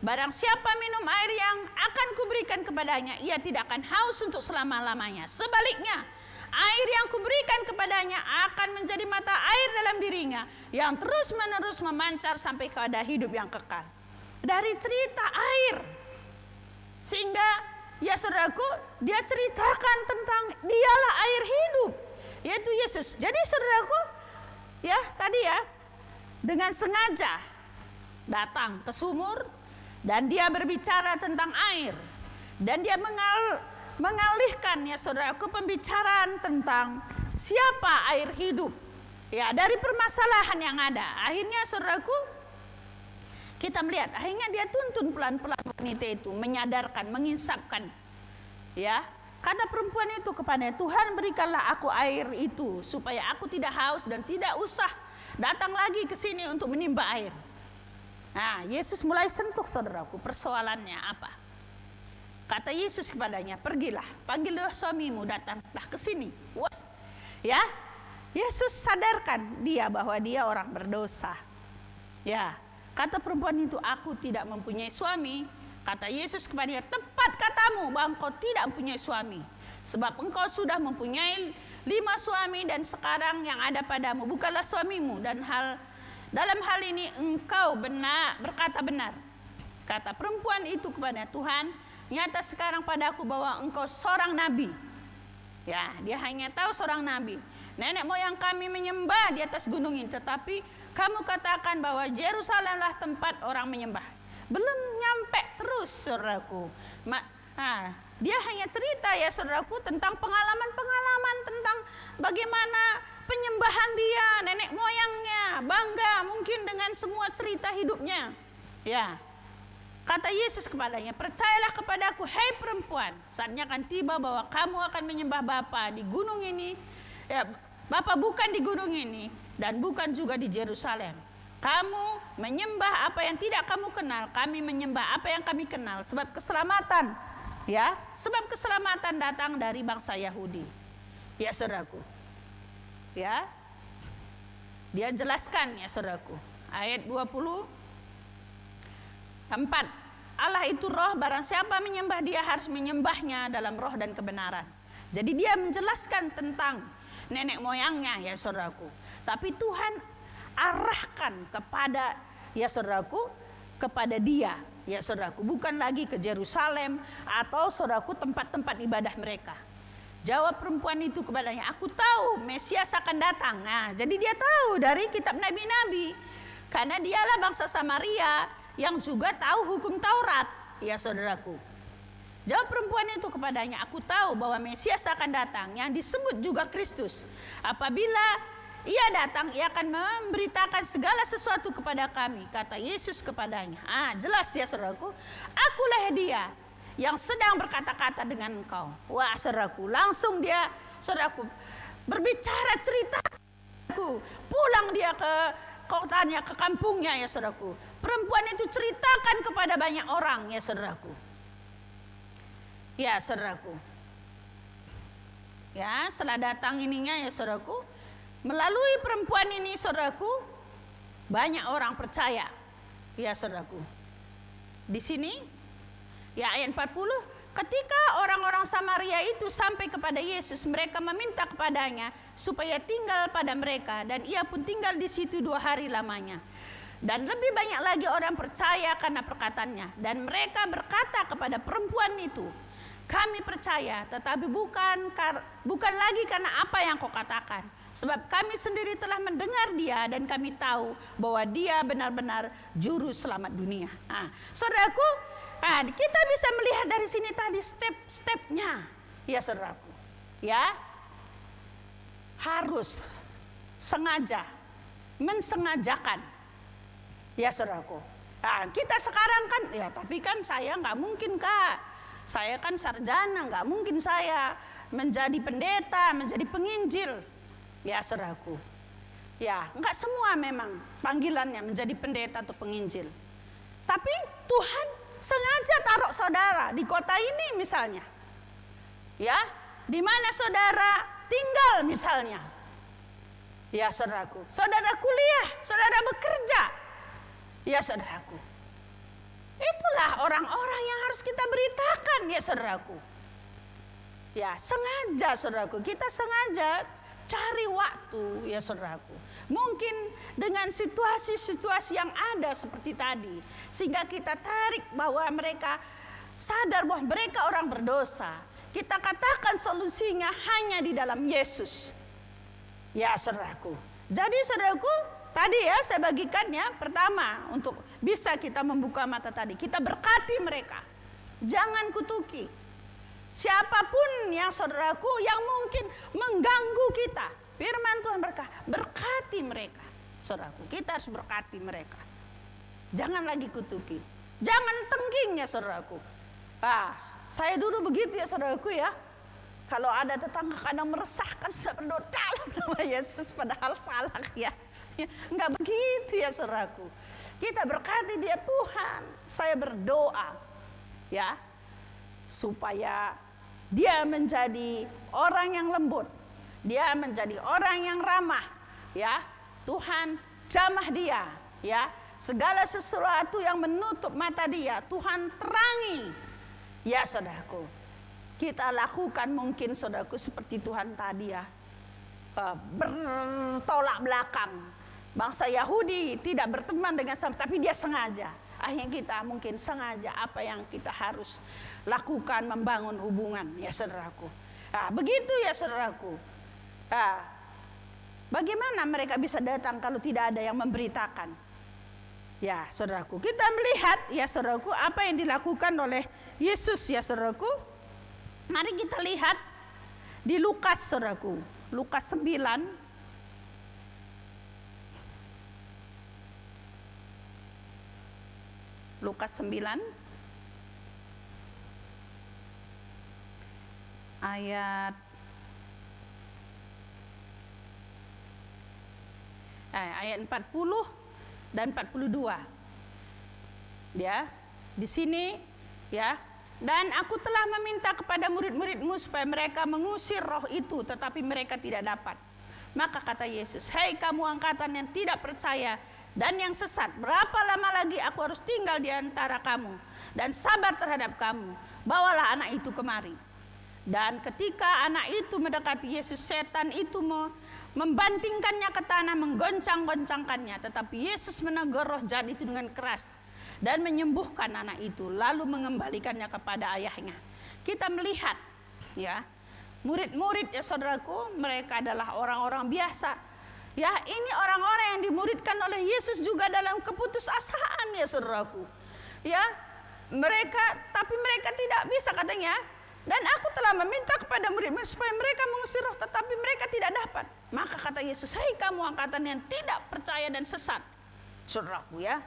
barang siapa minum air yang akan kuberikan kepadanya, ia tidak akan haus untuk selama-lamanya. Sebaliknya, air yang kuberikan kepadanya akan menjadi mata air dalam dirinya, yang terus-menerus memancar sampai kepada hidup yang kekal. Dari cerita air, sehingga ya saudaraku, dia ceritakan tentang dialah air hidup, yaitu Yesus. Jadi saudaraku, ya tadi ya, dengan sengaja datang ke sumur, dan dia berbicara tentang air, dan dia mengalihkan ya saudaraku pembicaraan tentang siapa air hidup. Ya, dari permasalahan yang ada. Akhirnya saudaraku, kita melihat akhirnya dia tuntun pelan-pelan wanita itu, menyadarkan, menginsapkan. Ya, kata perempuan itu kepadanya, Tuhan berikanlah aku air itu supaya aku tidak haus dan tidak usah datang lagi ke sini untuk menimba air. Nah, Yesus mulai sentuh saudaraku, persoalannya apa? Kata Yesus kepadanya, pergilah, panggillah suamimu, datanglah ke sini. Ya, Yesus sadarkan dia bahwa dia orang berdosa. Ya, kata perempuan itu, aku tidak mempunyai suami. Kata Yesus kepadanya, tepat katamu bahwa engkau tidak mempunyai suami. Sebab engkau sudah mempunyai 5 suami dan sekarang yang ada padamu bukanlah suamimu. Dan dalam hal ini engkau berkata benar. Kata perempuan itu kepada Tuhan, nyata sekarang padaku bahwa engkau seorang nabi. Ya, dia hanya tahu seorang nabi. Nenek moyang kami menyembah di atas gunung ini, tetapi kamu katakan bahwa Yerusalemlah tempat orang menyembah. Belum nyampe terus saudaraku. Dia hanya cerita ya saudaraku tentang pengalaman-pengalaman tentang bagaimana penyembahan dia, nenek moyangnya, bangga mungkin dengan semua cerita hidupnya. Ya. Kata Yesus kepadanya, percayalah kepadaku, hei perempuan, saatnya akan tiba bahwa kamu akan menyembah Bapa di gunung ini. Ya, Bapa bukan di gunung ini dan bukan juga di Yerusalem. Kamu menyembah apa yang tidak kamu kenal, kami menyembah apa yang kami kenal. Sebab keselamatan, ya, sebab keselamatan datang dari bangsa Yahudi. Ya saudaraku, ya, dia jelaskan ya saudaraku, ayat 24. Allah itu roh, barang siapa menyembah dia harus menyembahnya dalam roh dan kebenaran. Jadi dia menjelaskan tentang nenek moyangnya ya saudaraku. Tapi Tuhan arahkan kepada ya saudaraku, kepada dia ya saudaraku, bukan lagi ke Yerusalem atau saudaraku tempat-tempat ibadah mereka. Jawab perempuan itu kepadanya, aku tahu Mesias akan datang. Nah, jadi dia tahu dari kitab nabi-nabi, karena dialah bangsa Samaria yang juga tahu hukum Taurat, ya saudaraku. Jawab perempuan itu kepadanya, aku tahu bahwa Mesias akan datang, yang disebut juga Kristus. Apabila ia datang, ia akan memberitakan segala sesuatu kepada kami. Kata Yesus kepadanya, jelas ya saudaraku, akulah dia yang sedang berkata-kata dengan engkau. Wah saudaraku, langsung dia saudaraku berbicara cerita. Pulang dia ke kotanya, ke kampungnya ya saudaraku. Perempuan itu ceritakan kepada banyak orang ya saudaraku. Ya saudaraku. Ya, setelah datang ininya ya saudaraku, melalui perempuan ini saudaraku, banyak orang percaya. Ya saudaraku. Di sini ya ayat 40, ketika orang-orang Samaria itu sampai kepada Yesus, mereka meminta kepadanya supaya tinggal pada mereka, dan ia pun tinggal di situ 2 hari lamanya. Dan lebih banyak lagi orang percaya karena perkataannya. Dan mereka berkata kepada perempuan itu, kami percaya, tetapi bukan lagi karena apa yang kau katakan. Sebab kami sendiri telah mendengar dia dan kami tahu bahwa dia benar-benar juru selamat dunia. Saudaraku, kita bisa melihat dari sini tadi step-stepnya. Ya saudaraku, ya, harus sengaja, mensengajakan. Ya saudaraku, kita sekarang kan, ya tapi kan saya nggak mungkin Kak. Saya kan sarjana, nggak mungkin saya menjadi pendeta, menjadi penginjil. Ya saudaraku, ya nggak semua memang panggilannya menjadi pendeta atau penginjil. Tapi Tuhan sengaja taruh saudara di kota ini misalnya. Ya, di mana saudara tinggal misalnya. Ya saudaraku, saudara kuliah, saudara bekerja. Ya saudaraku, itulah orang-orang yang harus kita beritakan ya saudaraku. Ya sengaja saudaraku, kita sengaja cari waktu ya saudaraku. Mungkin dengan situasi-situasi yang ada seperti tadi, sehingga kita tarik bahwa mereka sadar bahwa mereka orang berdosa. Kita katakan solusinya hanya di dalam Yesus. Ya saudaraku. Jadi saudaraku, tadi ya saya bagikannya, pertama untuk bisa kita membuka mata tadi, kita berkati mereka, jangan kutuki. Siapapun ya saudaraku yang mungkin mengganggu kita, firman Tuhan berkati mereka. Saudaraku, kita harus berkati mereka. Jangan lagi kutuki. Jangan tengging ya saudaraku. Saya dulu begitu ya saudaraku ya. Kalau ada tetangga kadang meresahkan, saya berdoa dalam nama Yesus, padahal salah ya. Enggak begitu ya saudaraku. Kita berkati dia, Tuhan, saya berdoa ya, supaya dia menjadi orang yang lembut, dia menjadi orang yang ramah ya. Tuhan jamah dia ya. Segala sesuatu yang menutup mata dia, Tuhan terangi. Ya saudaraku, kita lakukan mungkin saudaraku seperti Tuhan tadi ya, bertolak belakang. Bangsa Yahudi tidak berteman dengan sama, tapi dia sengaja. Akhirnya kita mungkin sengaja apa yang kita harus lakukan, membangun hubungan ya saudaraku. Begitu ya saudaraku. Bagaimana mereka bisa datang kalau tidak ada yang memberitakan? Ya saudaraku, kita melihat ya saudaraku apa yang dilakukan oleh Yesus ya saudaraku. Mari kita lihat di Lukas saudaraku, Lukas 9 ayat 40 dan 42. Ya, di sini ya. Dan aku telah meminta kepada murid-muridmu supaya mereka mengusir roh itu, tetapi mereka tidak dapat. Maka kata Yesus, "Hai kamu angkatan yang tidak percaya dan yang sesat, berapa lama lagi aku harus tinggal di antara kamu dan sabar terhadap kamu? Bawalah anak itu kemari." Dan ketika anak itu mendekati Yesus, setan itu membantingkannya ke tanah, menggoncang-goncangkannya. Tetapi Yesus menegur roh jahat itu dengan keras dan menyembuhkan anak itu, lalu mengembalikannya kepada ayahnya. Kita melihat ya, murid-murid ya saudaraku, mereka adalah orang-orang biasa. Ya, ini orang-orang yang dimuridkan oleh Yesus juga dalam keputusasaan ya saudaraku. Ya, tapi mereka tidak bisa katanya. Dan aku telah meminta kepada murid-murid supaya mereka mengusir roh, tetapi mereka tidak dapat. Maka kata Yesus, "Hai kamu angkatan yang tidak percaya dan sesat." Saudaraku ya.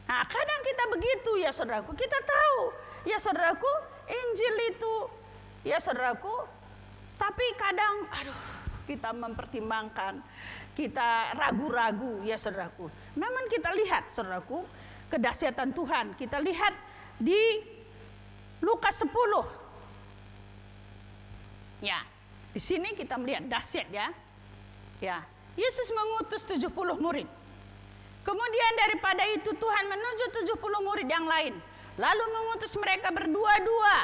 Nah, kadang kita begitu ya saudaraku. Kita tahu ya saudaraku, Injil itu ya saudaraku, tapi kadang kita mempertimbangkan, kita ragu-ragu ya saudaraku. Namun kita lihat saudaraku, kedahsyatan Tuhan. Kita lihat di Lukas 10. Ya, di sini kita melihat dahsyat ya. Ya, Yesus mengutus 70 murid. Kemudian daripada itu Tuhan menuju 70 murid yang lain, lalu mengutus mereka berdua-dua,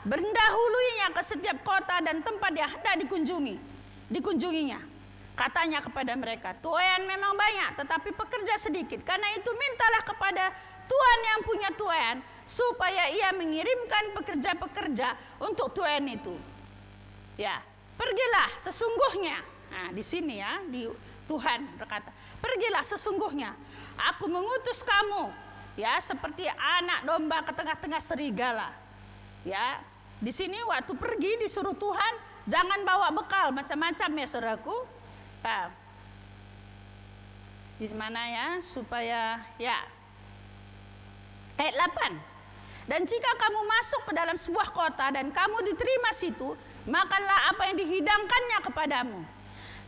mendahuluinya ke setiap kota dan tempat yang hendak dikunjunginya. Katanya kepada mereka, "Tuaian memang banyak, tetapi pekerja sedikit. Karena itu mintalah kepada Tuhan yang punya tuaian, supaya ia mengirimkan pekerja-pekerja untuk tuaian itu." Ya, pergilah sesungguhnya. Nah, di sini ya, Tuhan berkata, "Pergilah sesungguhnya aku mengutus kamu ya seperti anak domba ke tengah-tengah serigala." Ya, di sini waktu pergi disuruh Tuhan jangan bawa bekal macam-macam ya saudaraku. Nah, di mana ya supaya ya ayat 8. "Dan jika kamu masuk ke dalam sebuah kota dan kamu diterima situ, makanlah apa yang dihidangkannya kepadamu.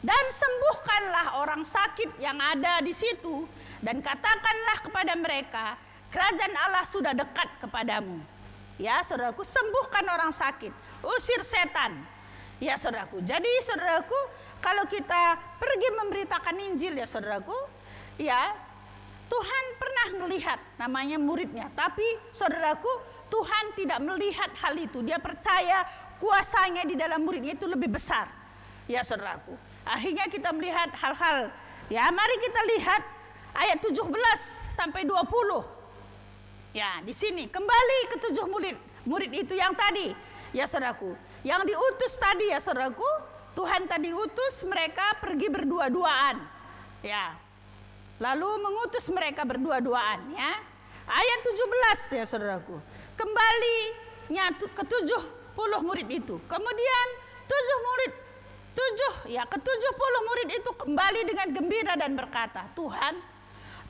Dan sembuhkanlah orang sakit yang ada di situ, dan katakanlah kepada mereka, kerajaan Allah sudah dekat kepadamu." Ya saudaraku, sembuhkan orang sakit, usir setan. Ya saudaraku, jadi saudaraku, kalau kita pergi memberitakan Injil ya saudaraku, ya Tuhan pernah melihat namanya muridnya. Tapi saudaraku, Tuhan tidak melihat hal itu. Dia percaya kuasanya di dalam muridnya itu lebih besar. Ya saudaraku, akhirnya kita melihat hal-hal. Ya, mari kita lihat ayat 17 sampai 20. Ya, di sini kembali ke 7 murid itu yang tadi. Ya saudaraku, yang diutus tadi ya saudaraku, Tuhan tadi utus mereka pergi berdua-duaan. Ya. Lalu mengutus mereka berdua-duaan ya. Ayat 17 ya saudaraku. Kembalinya ke 7 murid itu. Kemudian 70 murid itu kembali dengan gembira dan berkata, Tuhan,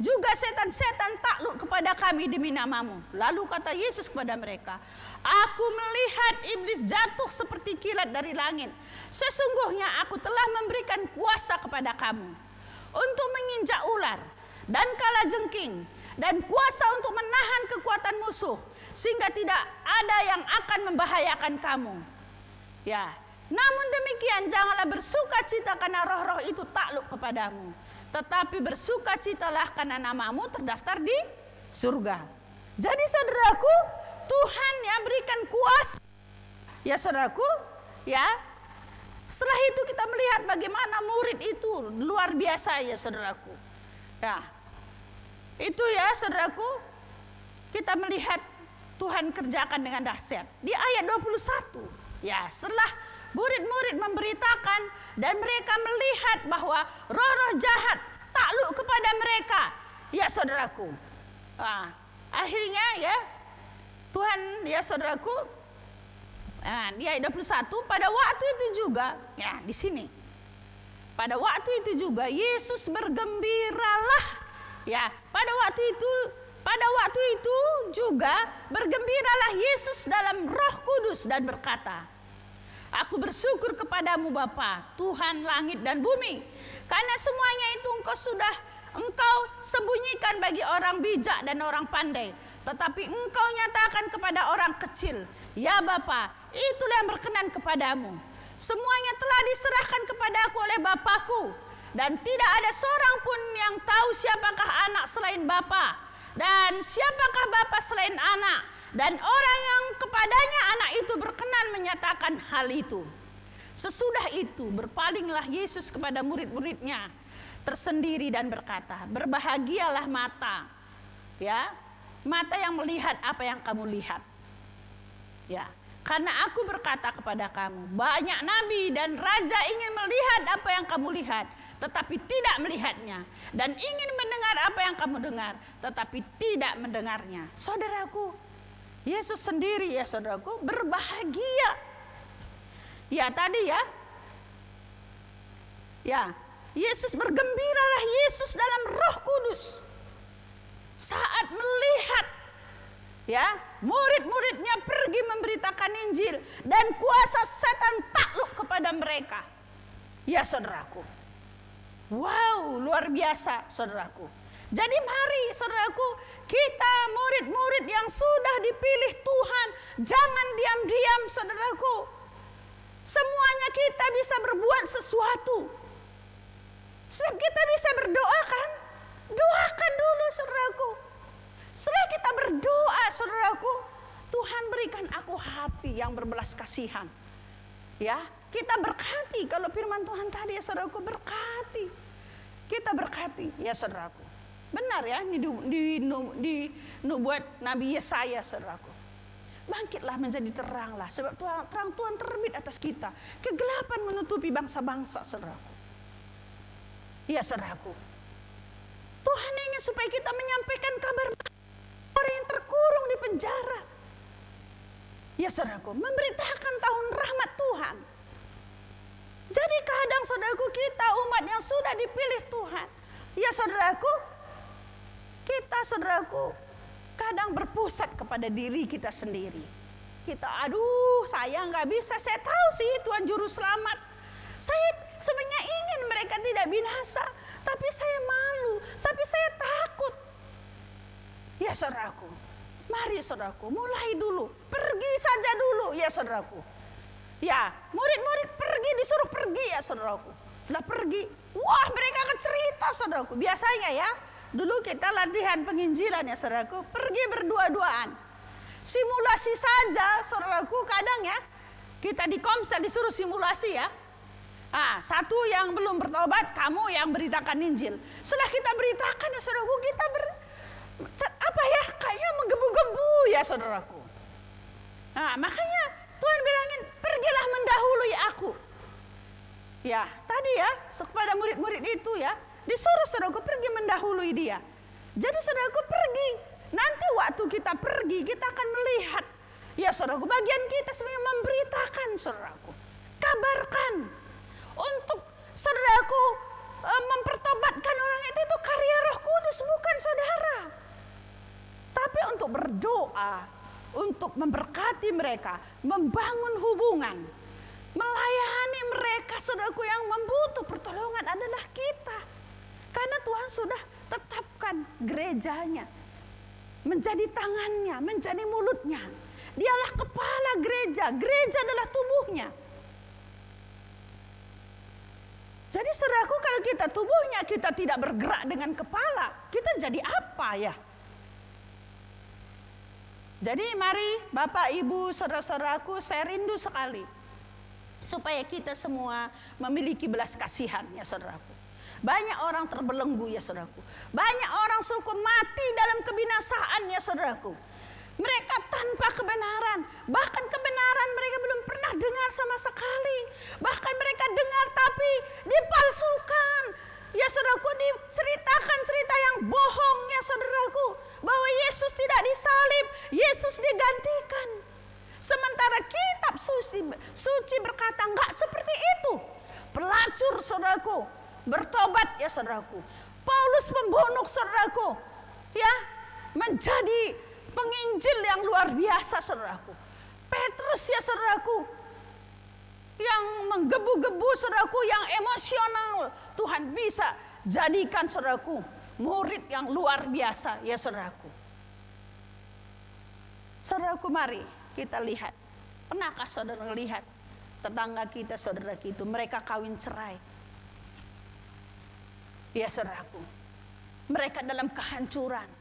juga setan-setan takluk kepada kami demi nama-Mu. Lalu kata Yesus kepada mereka, aku melihat iblis jatuh seperti kilat dari langit. Sesungguhnya aku telah memberikan kuasa kepada kamu untuk menginjak ular dan kalajengking, dan kuasa untuk menahan kekuatan musuh, sehingga tidak ada yang akan membahayakan kamu. Ya, namun demikian janganlah bersukacita karena roh-roh itu takluk kepadamu, tetapi bersukacitalah karena namamu terdaftar di surga. Jadi saudaraku, Tuhan yang berikan kuasa. Ya saudaraku, ya. Setelah itu kita melihat bagaimana murid itu luar biasa ya saudaraku. Ya. Itu ya saudaraku, kita melihat Tuhan kerjakan dengan dahsyat. Di ayat 21, ya setelah murid-murid memberitakan dan mereka melihat bahwa roh-roh jahat takluk kepada mereka. Ya saudaraku, akhirnya ya Tuhan ya saudaraku, di ayat 21, pada waktu itu juga, ya di sini. Pada waktu itu juga Yesus bergembiralah. Ya, pada waktu itu juga bergembiralah Yesus dalam Roh Kudus dan berkata, aku bersyukur kepadamu Bapa, Tuhan langit dan bumi, karena semuanya itu engkau sembunyikan bagi orang bijak dan orang pandai, tetapi engkau nyatakan kepada orang kecil. Ya Bapa, itulah yang berkenan kepadamu. Semuanya telah diserahkan kepadaku oleh Bapakku, dan tidak ada seorang pun yang tahu siapakah anak selain Bapa, dan siapakah Bapa selain anak, dan orang yang kepadanya anak itu berkenan menyatakan hal itu. Sesudah itu berpalinglah Yesus kepada murid-muridnya tersendiri dan berkata, berbahagialah mata, ya, mata yang melihat apa yang kamu lihat. Ya, karena aku berkata kepada kamu, banyak nabi dan raja ingin melihat apa yang kamu lihat, tetapi tidak melihatnya, dan ingin mendengar apa yang kamu dengar, tetapi tidak mendengarnya. Saudaraku, Yesus sendiri ya saudaraku berbahagia. Ya tadi ya, Yesus bergembiralah Yesus dalam Roh Kudus saat melihat ya murid-muridnya pergi memberitakan Injil dan kuasa setan takluk kepada mereka. Ya saudaraku, wow, luar biasa saudaraku. Jadi mari saudaraku, kita murid-murid yang sudah dipilih Tuhan, jangan diam-diam saudaraku. Semuanya kita bisa berbuat sesuatu. Sebab kita bisa berdoa kan? Doakan dulu saudaraku. Setelah kita berdoa saudaraku, Tuhan berikan aku hati yang berbelas kasihan. Ya, kita berkati. Kalau firman Tuhan tadi ya saudaraku, berkati. Kita berkati ya saudaraku. Benar ya, di nubuat Nabi Yesaya saudaraku. Bangkitlah menjadi teranglah, sebab terang Tuhan terbit atas kita. Kegelapan menutupi bangsa-bangsa saudaraku. Ya saudaraku, Tuhan ingin supaya kita menyampaikan kabar orang yang terkurung di penjara. Ya saudaraku, memberitakan tahun rahmat Tuhan. Jadi kadang saudaraku, kita umat yang sudah dipilih Tuhan, ya saudaraku, kita saudaraku kadang berpusat kepada diri kita sendiri. Kita, aduh saya nggak bisa, saya tahu sih Tuhan Juru Selamat. Saya sebenarnya ingin mereka tidak binasa, tapi saya malu, tapi saya takut. Ya saudaraku, mari saudaraku, mulai dulu, pergi saja dulu ya saudaraku. Ya, murid-murid pergi, disuruh pergi ya saudaraku. Setelah pergi, wah mereka akan cerita saudaraku. Biasanya ya, dulu kita latihan penginjilan ya saudaraku, pergi berdua-duaan. Simulasi saja saudaraku, kadang ya, kita di Komsel disuruh simulasi ya. Satu yang belum bertobat, kamu yang beritakan Injil. Setelah kita beritakan ya saudaraku, kita kayaknya menggebu-gebu ya saudaraku. Makanya Tuhan bilangin, pergilah mendahului aku. Ya, tadi ya, kepada murid-murid itu ya, disuruh saudaraku pergi mendahului dia. Jadi saudaraku pergi. Nanti waktu kita pergi, kita akan melihat Ya saudaraku, bagian kita sebenarnya memberitakan saudaraku, kabarkan untuk saudaraku mempertobatkan orang itu karya Roh Kudus, bukan saudara. Tapi untuk berdoa, untuk memberkati mereka, membangun hubungan, melayani mereka saudaraku yang membutuh pertolongan adalah kita. Karena Tuhan sudah tetapkan gerejanya menjadi tangannya, menjadi mulutnya. Dialah kepala gereja, gereja adalah tubuhnya. Jadi saudaraku, kalau kita tubuhnya, kita tidak bergerak dengan kepala, kita jadi apa ya? Jadi mari Bapak, Ibu, saudara-saudaraku, saya rindu sekali supaya kita semua memiliki belas kasihan ya saudaraku. Banyak orang terbelenggu ya saudaraku. Banyak orang sukun mati dalam kebinasaan ya saudaraku. Mereka tanpa kebenaran. Bahkan kebenaran mereka belum pernah dengar sama sekali. Bahkan mereka dengar tapi dipalsukan. Ya saudaraku, diceritakan cerita yang bohong ya saudaraku. Bahwa Yesus tidak disalib, Yesus digantikan. Sementara kitab suci berkata enggak seperti itu. Pelacur saudaraku, bertobat ya saudaraku. Paulus pembunuh saudaraku, ya, menjadi penginjil yang luar biasa saudaraku. Petrus ya saudaraku, yang menggebu-gebu saudaraku, yang emosional, Tuhan bisa jadikan saudaraku murid yang luar biasa ya saudaraku. Saudaraku, mari kita lihat. Pernahkah saudara lihat tetangga kita, saudara kita, mereka kawin cerai? Ya saudaraku, mereka dalam kehancuran.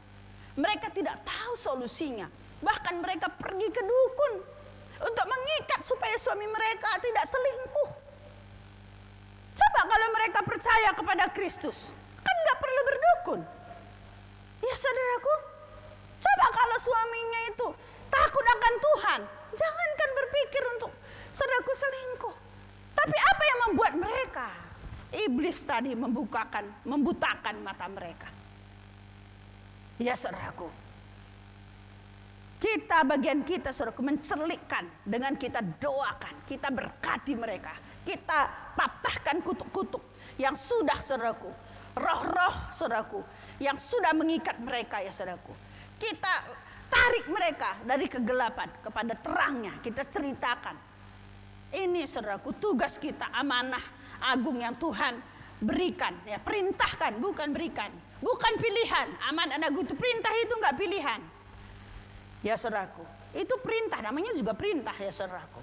Mereka tidak tahu solusinya. Bahkan mereka pergi ke dukun untuk mengikat supaya suami mereka tidak selingkuh. Coba kalau mereka percaya kepada Kristus, kan nggak perlu berdukun. Ya saudaraku, coba kalau suaminya itu takut akan Tuhan, jangankan berpikir untuk saudaraku selingkuh. Tapi apa yang membuat mereka? Iblis tadi membutakan mata mereka. Ya saudaraku, kita bagian kita saudaraku mencelikkan dengan kita doakan, kita berkati mereka, kita patahkan kutuk-kutuk yang sudah saudaraku, roh-roh saudaraku yang sudah mengikat mereka ya saudaraku. Kita tarik mereka dari kegelapan kepada terangnya, kita ceritakan. Ini saudaraku tugas kita, amanah agung yang Tuhan berikan, ya, perintahkan, bukan berikan, bukan pilihan. Amanah agung itu perintah, itu enggak pilihan. Ya saudaraku, itu perintah, namanya juga perintah ya saudaraku.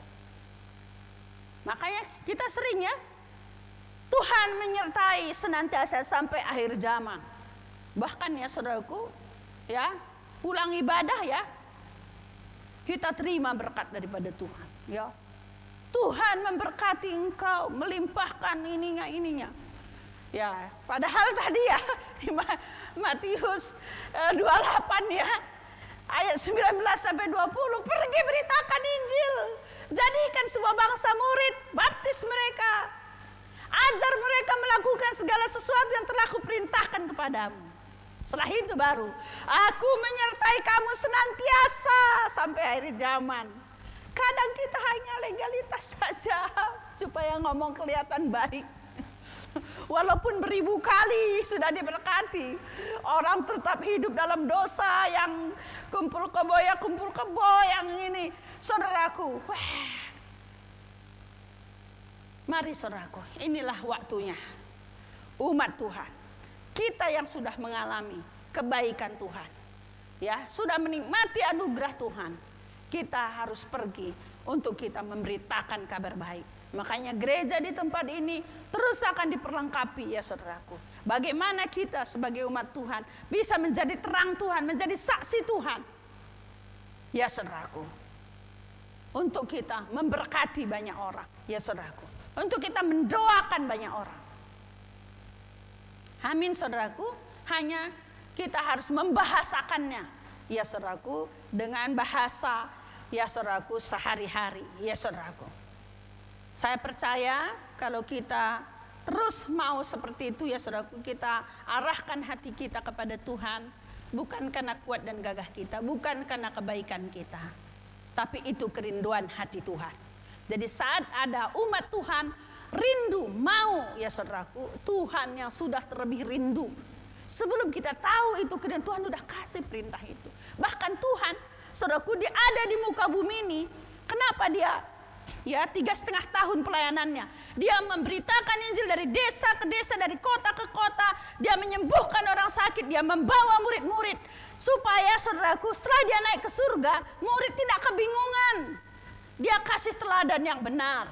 Makanya kita sering ya, Tuhan menyertai senantiasa sampai akhir zaman. Bahkan ya saudaraku, ya, pulang ibadah ya, kita terima berkat daripada Tuhan. Ya, Tuhan memberkati engkau, melimpahkan ininya. Ya, padahal tadi ya di Matius 28 ya, ayat 19 sampai 20, pergi beritakan Injil, jadikan semua bangsa murid, baptis mereka, ajar mereka melakukan segala sesuatu yang telah kuperintahkan kepadamu. Setelah itu baru, aku menyertai kamu senantiasa sampai akhir zaman. Kadang kita hanya legalitas saja supaya ngomong kelihatan baik. Walaupun beribu kali sudah diberkati, orang tetap hidup dalam dosa, yang kumpul kebo yang ini. Saudaraku, mari saudaraku, inilah waktunya umat Tuhan, kita yang sudah mengalami kebaikan Tuhan, ya, sudah menikmati anugerah Tuhan, kita harus pergi untuk kita memberitakan kabar baik. Makanya gereja di tempat ini terus akan diperlengkapi ya saudaraku. Bagaimana kita sebagai umat Tuhan bisa menjadi terang Tuhan, menjadi saksi Tuhan. Ya saudaraku, untuk kita memberkati banyak orang. Ya saudaraku, untuk kita mendoakan banyak orang. Amin saudaraku, hanya kita harus membahasakannya. Ya saudaraku, dengan bahasa ya saudaraku sehari-hari. Ya saudaraku, saya percaya kalau kita terus mau seperti itu ya saudaraku, kita arahkan hati kita kepada Tuhan, bukan karena kuat dan gagah kita, bukan karena kebaikan kita, tapi itu kerinduan hati Tuhan. Jadi saat ada umat Tuhan rindu, mau ya saudaraku, Tuhan yang sudah terlebih rindu. Sebelum kita tahu itu kerinduan, Tuhan sudah kasih perintah itu. Bahkan Tuhan, saudaraku, dia ada di muka bumi ini. Kenapa dia? Ya, 3,5 tahun pelayanannya. Dia memberitakan Injil dari desa ke desa, dari kota ke kota. Dia menyembuhkan orang sakit, dia membawa murid-murid. Supaya saudaraku, setelah dia naik ke surga, murid tidak kebingungan. Dia kasih teladan yang benar.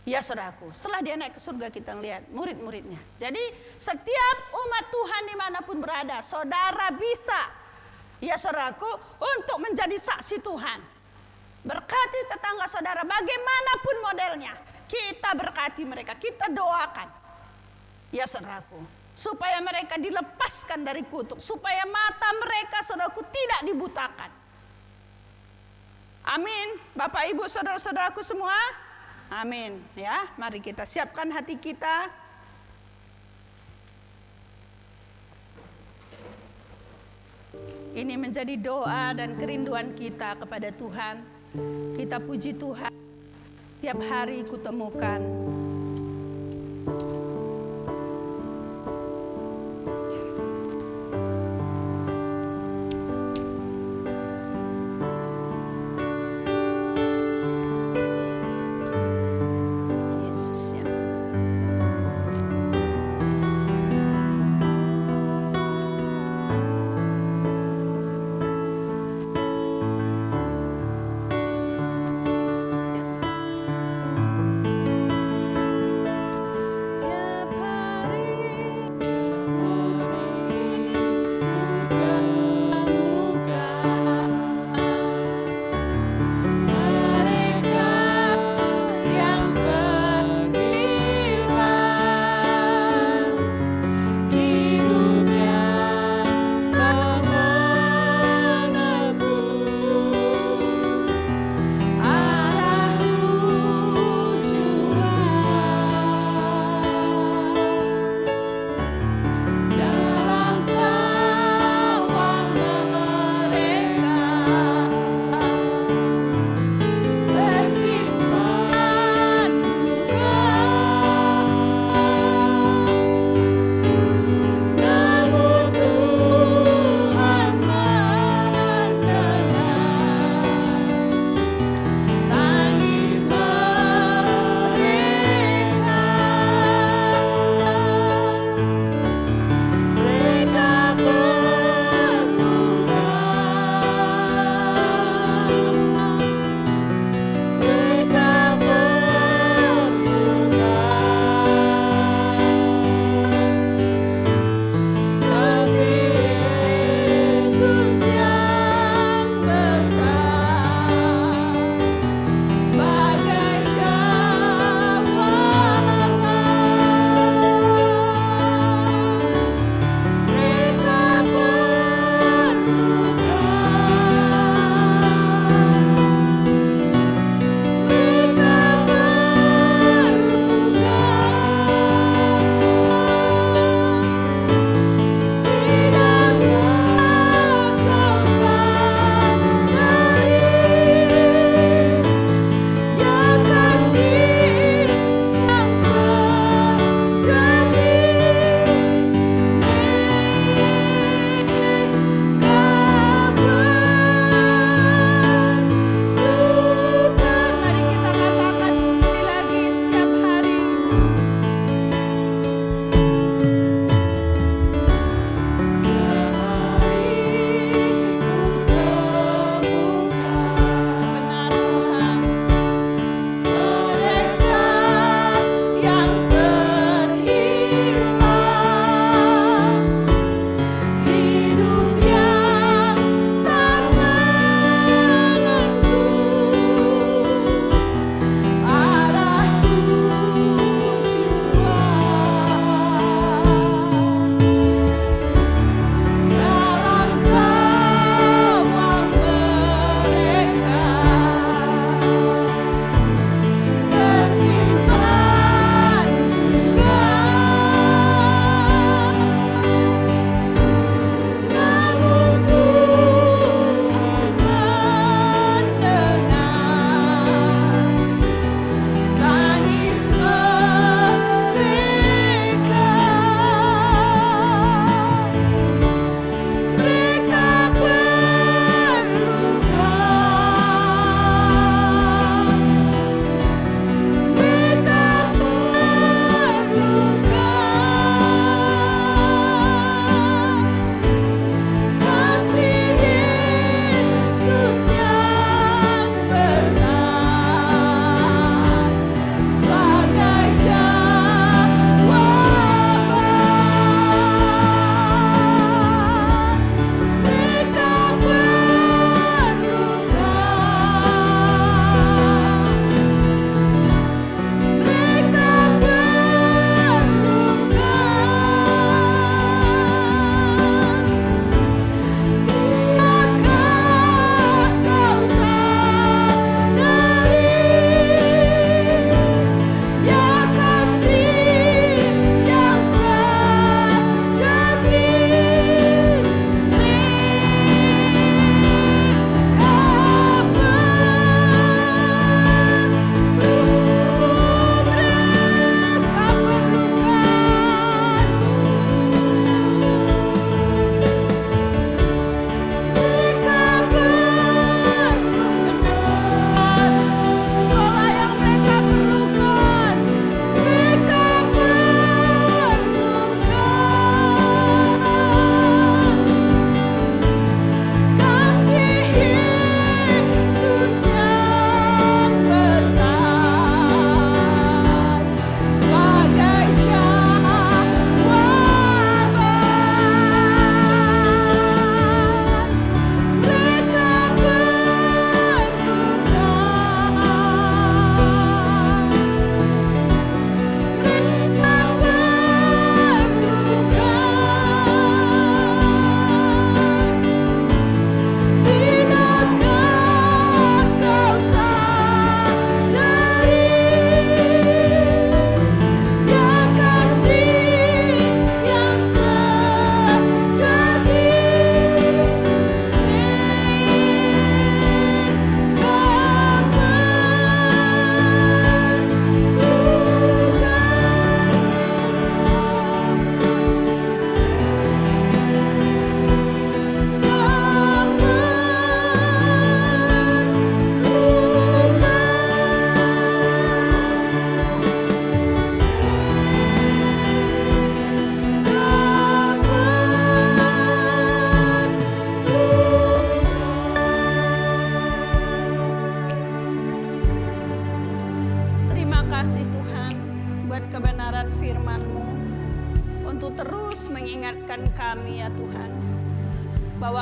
Ya saudaraku, setelah dia naik ke surga kita lihat murid-muridnya. Jadi setiap umat Tuhan dimanapun berada, saudara bisa, ya saudaraku, untuk menjadi saksi Tuhan. Berkati tetangga saudara bagaimanapun modelnya. Kita berkati mereka, kita doakan. Ya saudaraku, supaya mereka dilepaskan dari kutuk, supaya mata mereka saudaraku tidak dibutakan. Amin. Bapak Ibu saudara-saudaraku semua. Amin. Ya, mari kita siapkan hati kita. Ini menjadi doa dan kerinduan kita kepada Tuhan. Kita puji Tuhan, tiap hari kutemukan Yesus ya. Yesus ya.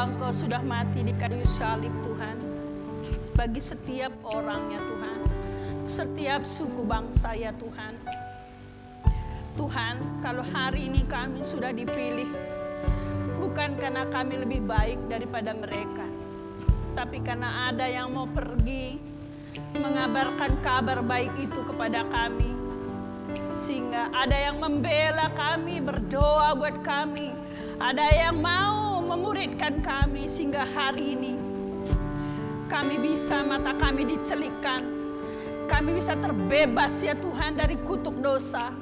bahwa Engkau sudah mati di kayu salib Tuhan, bagi setiap orang ya Tuhan, setiap suku bangsa ya Tuhan. Tuhan, kalau hari ini kami sudah dipilih, bukan karena kami lebih baik daripada mereka, tapi karena ada yang mau pergi mengabarkan kabar baik itu kepada kami, sehingga ada yang membela kami, berdoa buat kami, ada yang mau memuridkan kami, sehingga hari ini kami bisa, mata kami dicelikkan, kami bisa terbebas ya Tuhan dari kutuk dosa,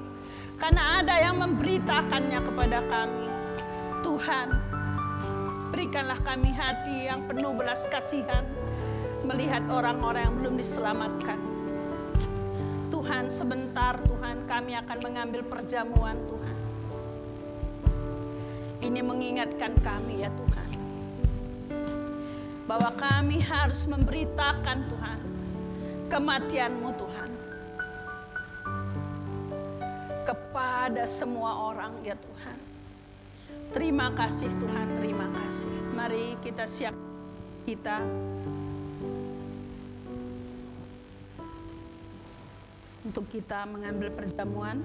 karena ada yang memberitakannya kepada kami. Tuhan, berikanlah kami hati yang penuh belas kasihan melihat orang-orang yang belum diselamatkan. Tuhan, sebentar Tuhan, kami akan mengambil perjamuan Tuhan. Ini mengingatkan kami ya Tuhan, bahwa kami harus memberitakan Tuhan kematian-Mu Tuhan kepada semua orang ya Tuhan. Terima kasih Tuhan, terima kasih. Mari kita siap kita untuk kita mengambil perjamuan.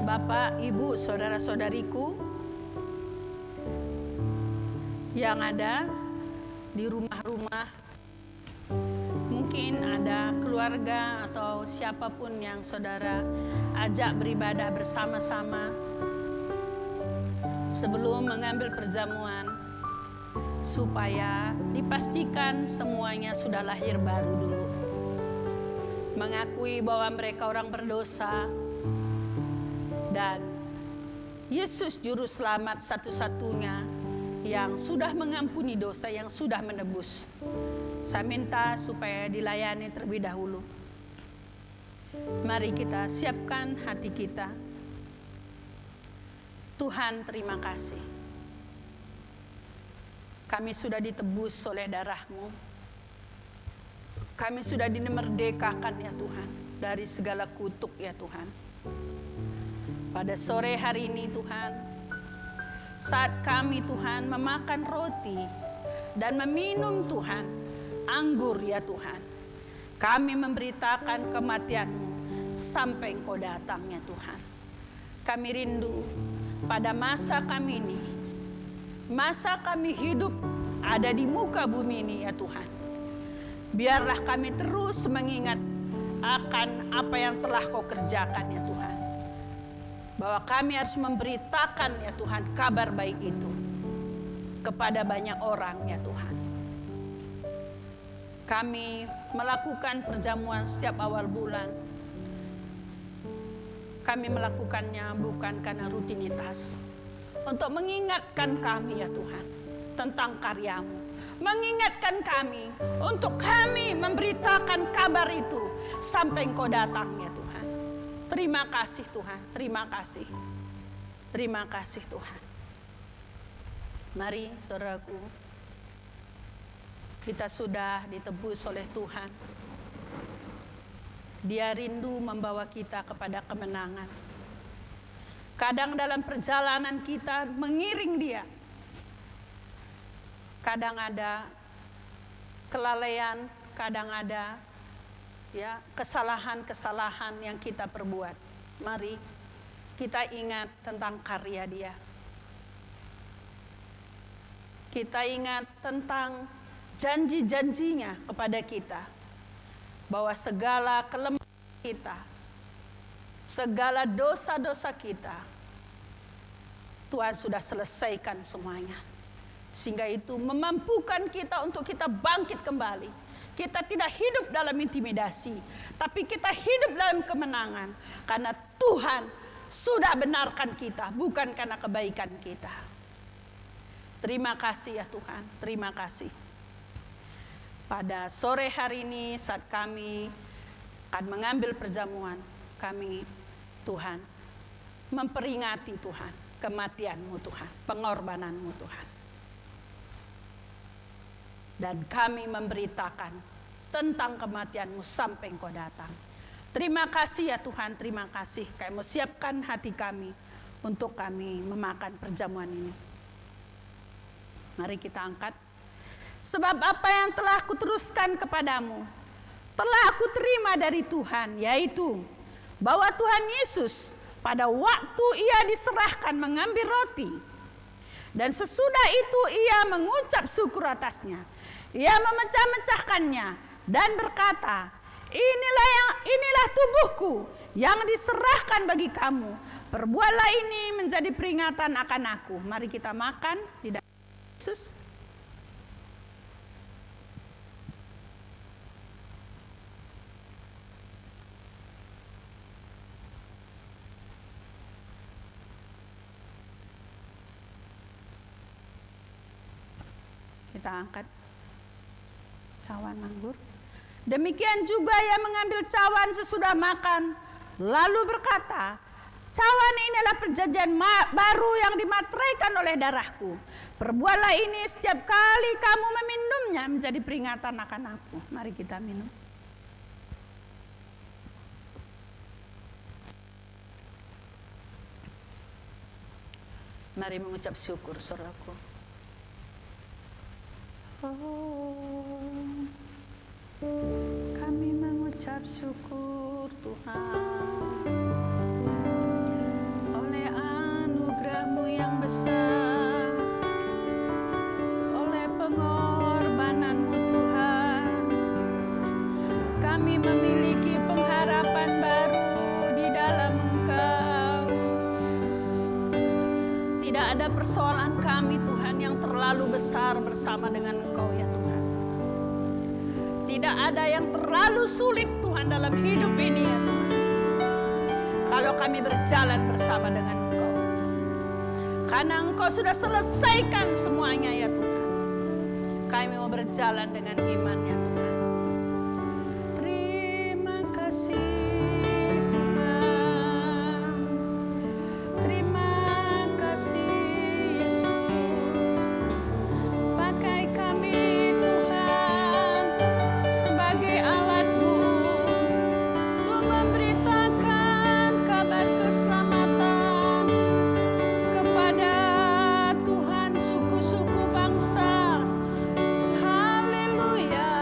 Bapak, Ibu, saudara-saudariku yang ada di rumah-rumah, mungkin ada keluarga atau siapapun yang saudara ajak beribadah bersama-sama. Sebelum mengambil perjamuan, supaya dipastikan semuanya sudah lahir baru dulu, mengakui bahwa mereka orang berdosa, dan Yesus Juru Selamat satu-satunya yang sudah mengampuni dosa, yang sudah menebus. Saya minta supaya dilayani terlebih dahulu. Mari kita siapkan hati kita. Tuhan, terima kasih. Kami sudah ditebus oleh darah-Mu. Kami sudah dimerdekakan ya Tuhan dari segala kutuk ya Tuhan. Pada sore hari ini Tuhan, saat kami Tuhan memakan roti dan meminum Tuhan anggur ya Tuhan, kami memberitakan kematian-Mu sampai Engkau datang ya Tuhan. Kami rindu pada masa kami ini, masa kami hidup ada di muka bumi ini ya Tuhan. Biarlah kami terus mengingat akan apa yang telah Kau kerjakan ya Tuhan. Bahwa kami harus memberitakan ya Tuhan kabar baik itu kepada banyak orang ya Tuhan. Kami melakukan perjamuan setiap awal bulan. Kami melakukannya bukan karena rutinitas, untuk mengingatkan kami ya Tuhan tentang karya-Mu, mengingatkan kami untuk kami memberitakan kabar itu sampai Engkau datang ya Tuhan. Terima kasih Tuhan, terima kasih. Terima kasih Tuhan. Mari saudaraku, kita sudah ditebus oleh Tuhan. Dia rindu membawa kita kepada kemenangan. Kadang dalam perjalanan kita mengiring Dia, kadang ada kelalaian, kadang ada ya kesalahan-kesalahan yang kita perbuat. Mari kita ingat tentang karya Dia. Kita ingat tentang janji-janjinya kepada kita, bahwa segala kelemahan kita, segala dosa-dosa kita, Tuhan sudah selesaikan semuanya. Sehingga itu memampukan kita untuk kita bangkit kembali. Kita tidak hidup dalam intimidasi, tapi kita hidup dalam kemenangan. Karena Tuhan sudah benarkan kita, bukan karena kebaikan kita. Terima kasih ya Tuhan, terima kasih. Pada sore hari ini saat kami akan mengambil perjamuan, kami Tuhan memperingati Tuhan kematian-Mu Tuhan, pengorbanan-Mu Tuhan. Dan kami memberitakan tentang kematian-Mu sampai Engkau datang. Terima kasih ya Tuhan, terima kasih. Kami mau siapkan hati kami untuk kami memakan perjamuan ini. Mari kita angkat. Sebab apa yang telah kuteruskan kepadamu, telah aku terima dari Tuhan, yaitu bahwa Tuhan Yesus pada waktu ia diserahkan mengambil roti, dan sesudah itu ia mengucap syukur atasnya. Ia memecah-mecahkannya dan berkata, inilah tubuhku yang diserahkan bagi kamu. Perbuatlah ini menjadi peringatan akan aku. Mari kita makan di dalam Yesus. Kita angkat cawan anggur. Demikian juga ia mengambil cawan sesudah makan, lalu berkata, cawan ini adalah perjanjian baru yang dimateraikan oleh darahku. Perbuatlah ini setiap kali kamu meminumnya menjadi peringatan akan aku. Mari kita minum. Mari mengucap syukur, saudaraku. Oh, kami mengucap syukur Tuhan oleh anugerah-Mu yang besar, oleh pengorbanan-Mu Tuhan. Kami memiliki pengharapan baru di dalam Engkau. Tidak ada persoalan kami Tuhan yang terlalu besar bersama dengan Engkau ya Tuhan. Tidak ada yang terlalu sulit Tuhan dalam hidup ini ya Tuhan, kalau kami berjalan bersama dengan Engkau. Karena Engkau sudah selesaikan semuanya ya Tuhan. Kami mau berjalan dengan iman ya Tuhan. Terima kasih Tuhan. Terima kasih Yesus. Pakai kami Tuhan sebagai alat-Mu untuk memberitakan kabar keselamatan kepada Tuhan suku-suku bangsa. Haleluya.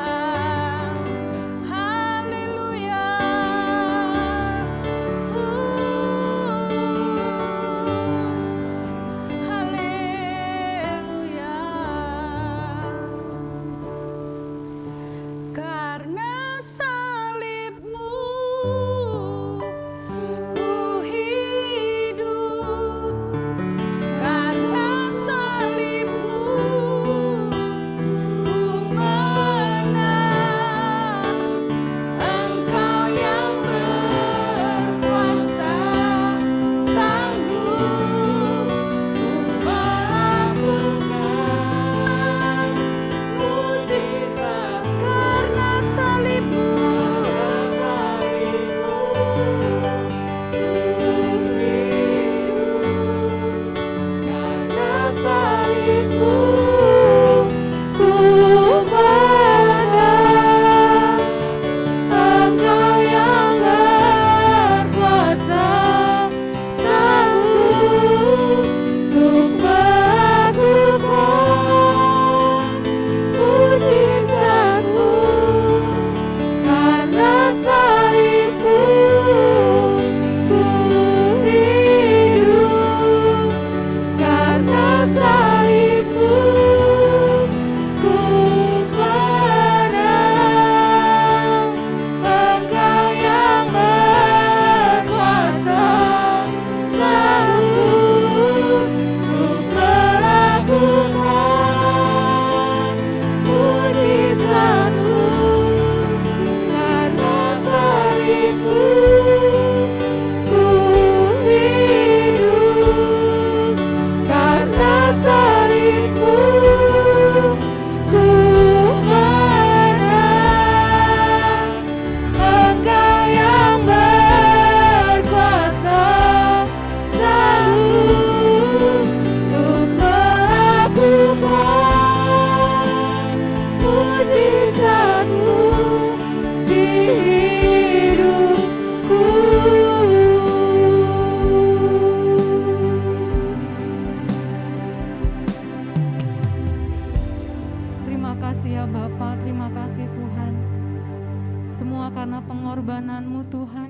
Semua karena pengorbanan-Mu Tuhan,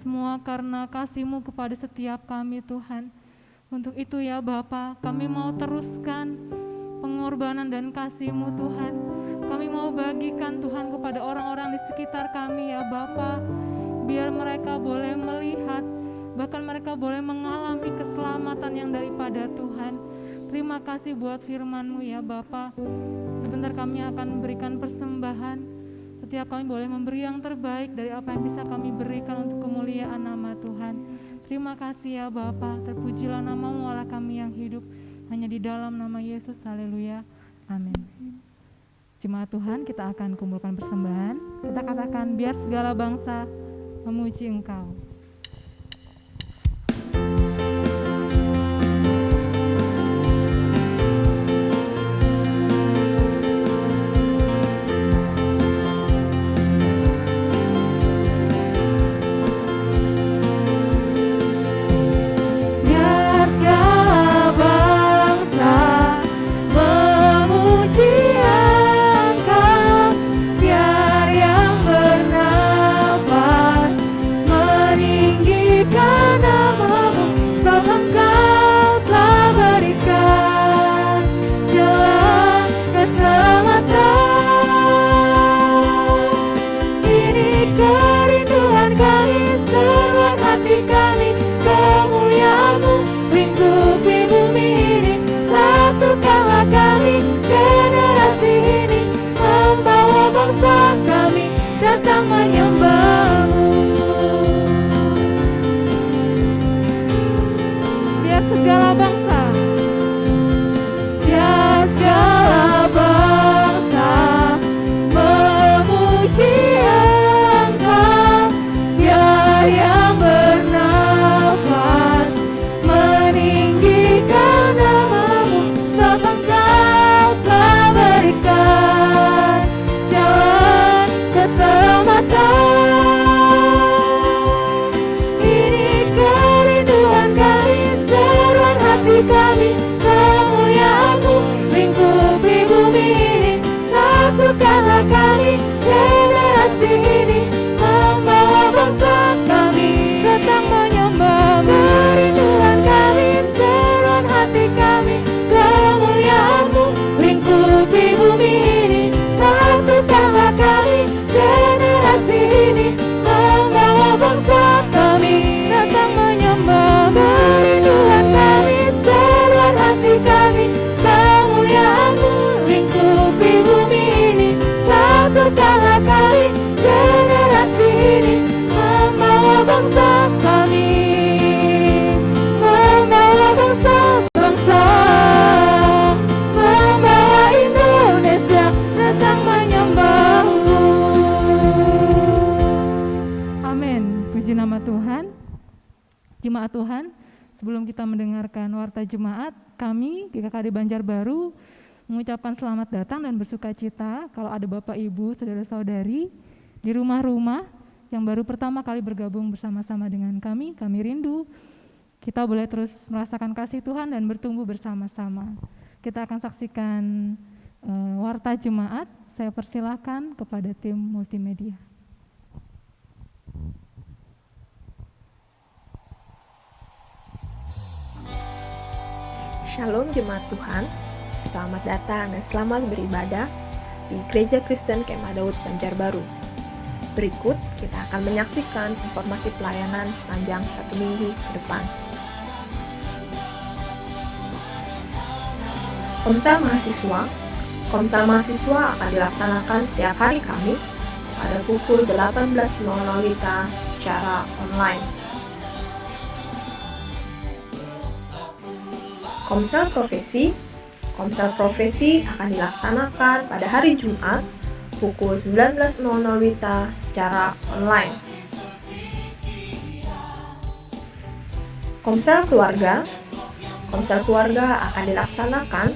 semua karena kasih-Mu kepada setiap kami Tuhan. Untuk itu ya Bapa, kami mau teruskan pengorbanan dan kasih-Mu Tuhan. Kami mau bagikan Tuhan kepada orang-orang di sekitar kami ya Bapa, biar mereka boleh melihat, bahkan mereka boleh mengalami keselamatan yang daripada Tuhan. Terima kasih buat firman-Mu ya Bapa. Sebentar kami akan memberikan persembahan. Setiap kami boleh memberi yang terbaik dari apa yang bisa kami berikan untuk kemuliaan nama Tuhan. Terima kasih ya Bapa. Terpujilah nama-Mu Allah kami yang hidup. Hanya di dalam nama Yesus, haleluya, amin. Jemaat Tuhan, kita akan kumpulkan persembahan. Kita katakan, biar segala bangsa memuji Engkau. Jemaat Tuhan, sebelum kita mendengarkan warta jemaat, kami GKKD Banjarbaru mengucapkan selamat datang dan bersuka cita kalau ada Bapak Ibu, saudara-saudari di rumah-rumah yang baru pertama kali bergabung bersama-sama dengan kami rindu kita boleh terus merasakan kasih Tuhan dan bertumbuh bersama-sama. Kita akan saksikan warta jemaat. Saya persilakan kepada tim multimedia. Shalom jemaat Tuhan, selamat datang dan selamat beribadah di Gereja Kristen Kemah Daud Banjarbaru. Berikut kita akan menyaksikan informasi pelayanan sepanjang 1 minggu ke depan. Komsel mahasiswa akan dilaksanakan setiap hari Kamis pada pukul 18.00 WITA secara online. Komsel profesi akan dilaksanakan pada hari Jumat pukul 19.00 WITA secara online. Komsel keluarga akan dilaksanakan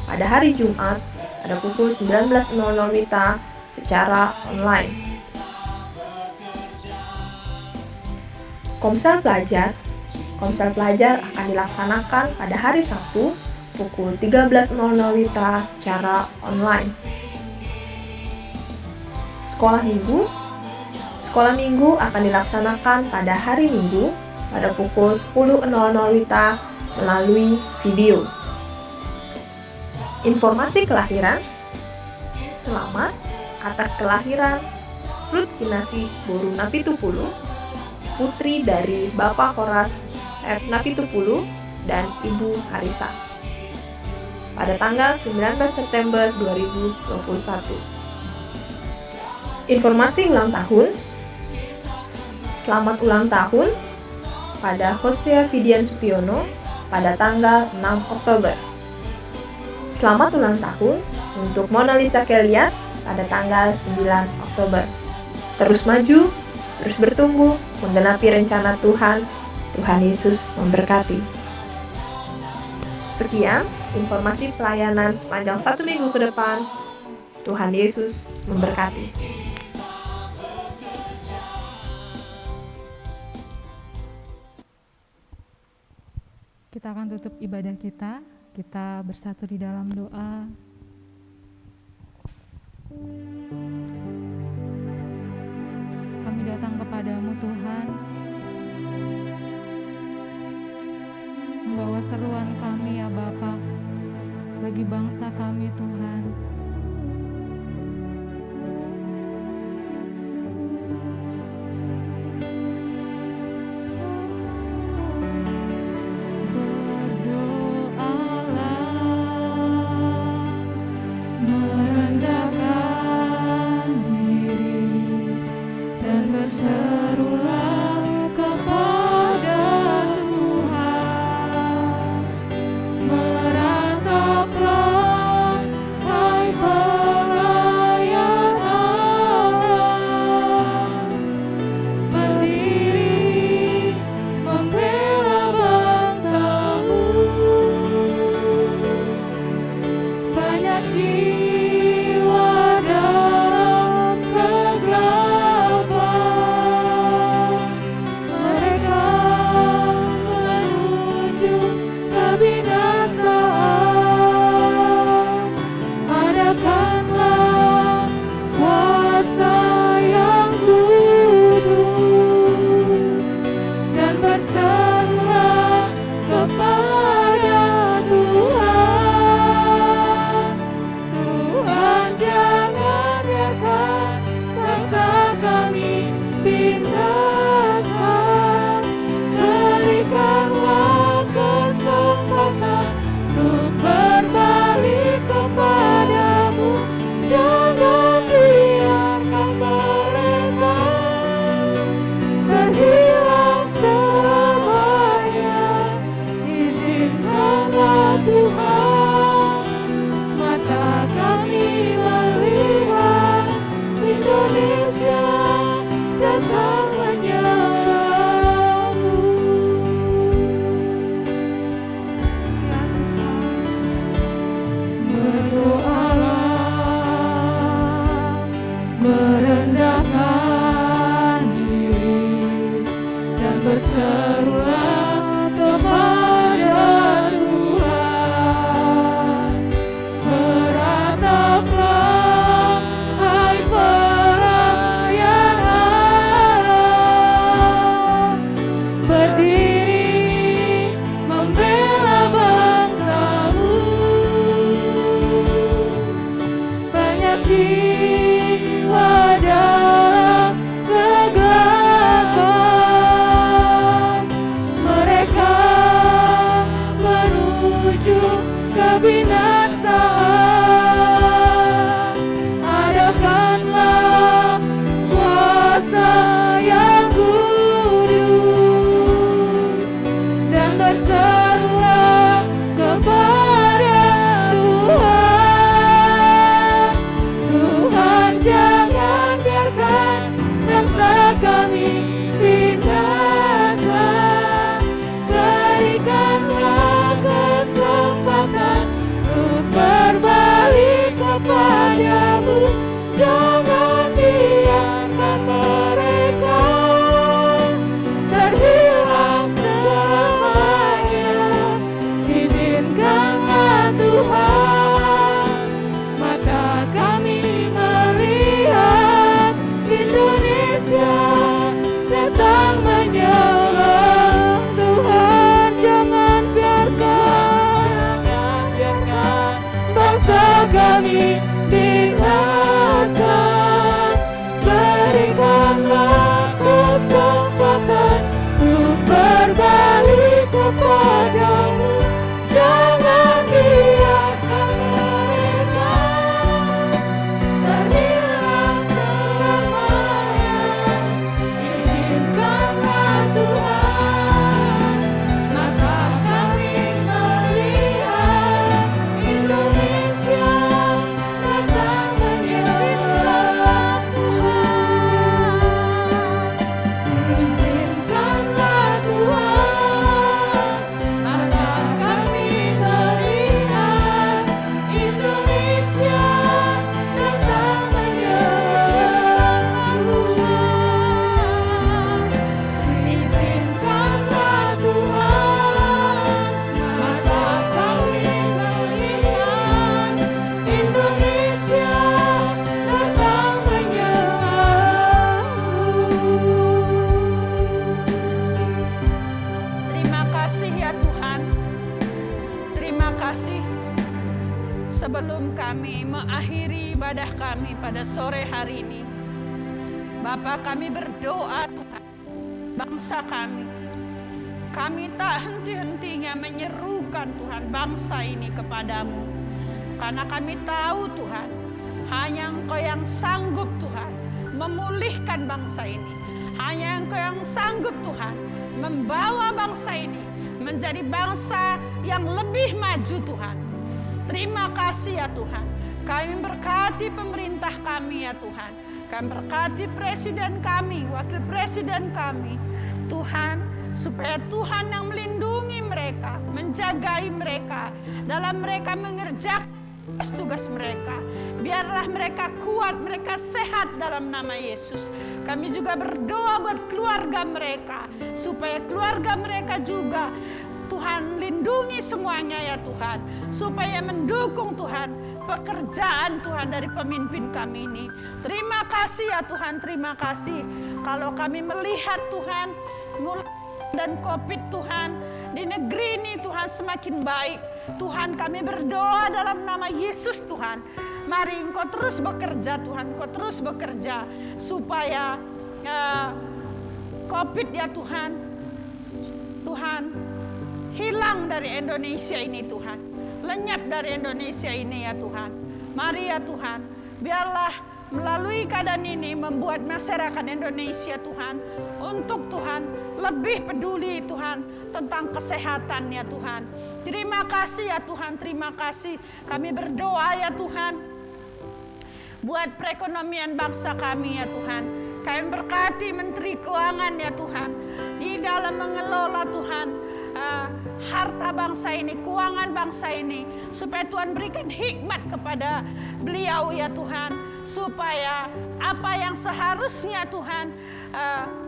pada hari Jumat pada pukul 19.00 WITA secara online. Komsel pelajar akan dilaksanakan pada hari Sabtu pukul 13.00 WITA secara online. Sekolah minggu Sekolah minggu akan dilaksanakan pada hari Minggu pada pukul 10.00 WITA melalui video. Informasi kelahiran. Selamat atas kelahiran Ruth Kinasi Boru Napitupulu, putri dari Bapak Koras F. Napitupulu dan Ibu Harisa, pada tanggal 19 September 2021. Informasi ulang tahun. Selamat ulang tahun pada Hosea Fidian Sutiono pada tanggal 6 Oktober. Selamat ulang tahun untuk Mona Lisa Kelly pada tanggal 9 Oktober. Terus maju, terus bertumbuh, menggenapi rencana Tuhan. Tuhan Yesus memberkati. Sekian informasi pelayanan sepanjang 1 minggu ke depan. Tuhan Yesus memberkati. Kita akan tutup ibadah kita bersatu di dalam doa. Kami datang kepadamu Tuhan, membawa seruan kami ya Bapa, bagi bangsa kami Tuhan. Indonesia datang menyerang. Tuhan jangan biarkan bangsa kami binasa. Berikanlah kesempatan untuk berbalik kepadamu. Jangan biarkan mereka berhilang selamanya. Izinkanlah Tuhan mata kami melihat Indonesia datang menyerang. Tuhan izinkanlah Tuhan mata kami melihat Indonesia datang menyerang. Tuhan izinkanlah Tuhan mata kami melihat Indonesia datang menyerang. Terima kasih ya Tuhan. Terima kasih. Sebelum kami mengakhiri ibadah kami pada sore hari ini, Bapa, kami berdoa Tuhan, bangsa kami. Kami tak henti-hentinya menyerukan Tuhan bangsa ini kepadamu. Karena kami tahu Tuhan, hanya Engkau yang sanggup Tuhan memulihkan bangsa ini. Hanya Engkau yang sanggup Tuhan membawa bangsa ini menjadi bangsa yang lebih maju Tuhan. Terima kasih ya Tuhan. Kami berkati pemerintah kami ya Tuhan. Kami berkati presiden kami, wakil presiden kami. Tuhan, supaya Tuhan yang melindungi mereka, menjagai mereka, dalam mereka mengerjakan tugas mereka. Biarlah mereka kuat, mereka sehat dalam nama Yesus. Kami juga berdoa buat keluarga mereka, supaya keluarga mereka juga Tuhan lindungi semuanya ya Tuhan, supaya mendukung Tuhan pekerjaan Tuhan dari pemimpin kami ini. Terima kasih ya Tuhan, terima kasih. Kalau kami melihat Tuhan, mulai dan COVID Tuhan di negeri ini Tuhan semakin baik. Tuhan, kami berdoa dalam nama Yesus Tuhan. Mari Engkau terus bekerja Tuhan, Engkau terus bekerja supaya COVID ya Tuhan, Tuhan hilang dari Indonesia ini Tuhan. Lenyap dari Indonesia ini ya Tuhan. Mari ya Tuhan, biarlah melalui keadaan ini membuat masyarakat Indonesia Tuhan, untuk Tuhan lebih peduli Tuhan tentang kesehatan ya Tuhan. Terima kasih ya Tuhan, terima kasih. Kami berdoa ya Tuhan buat perekonomian bangsa kami ya Tuhan. Kami berkati Menteri Keuangan ya Tuhan, di dalam mengelola Tuhan harta bangsa ini, keuangan bangsa ini, supaya Tuhan berikan hikmat kepada beliau ya Tuhan, supaya apa yang seharusnya Tuhan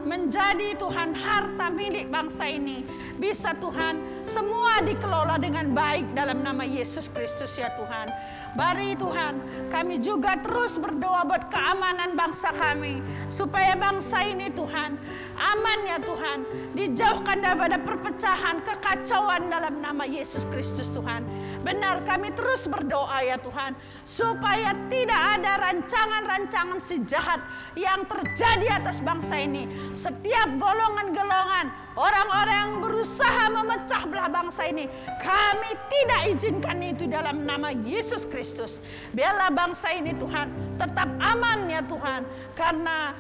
menjadi Tuhan harta milik bangsa ini, bisa Tuhan semua dikelola dengan baik dalam nama Yesus Kristus ya Tuhan. Mari Tuhan, kami juga terus berdoa buat keamanan bangsa kami, supaya bangsa ini Tuhan aman ya Tuhan, dijauhkan daripada perpecahan, kekacauan dalam nama Yesus Kristus Tuhan. Benar, kami terus berdoa ya Tuhan, supaya tidak ada rancangan-rancangan si jahat yang terjadi atas bangsa ini. Setiap golongan-golongan, orang-orang yang berusaha memecah belah bangsa ini, kami tidak izinkan itu dalam nama Yesus Kristus. Biarlah bangsa ini Tuhan tetap aman ya Tuhan, karena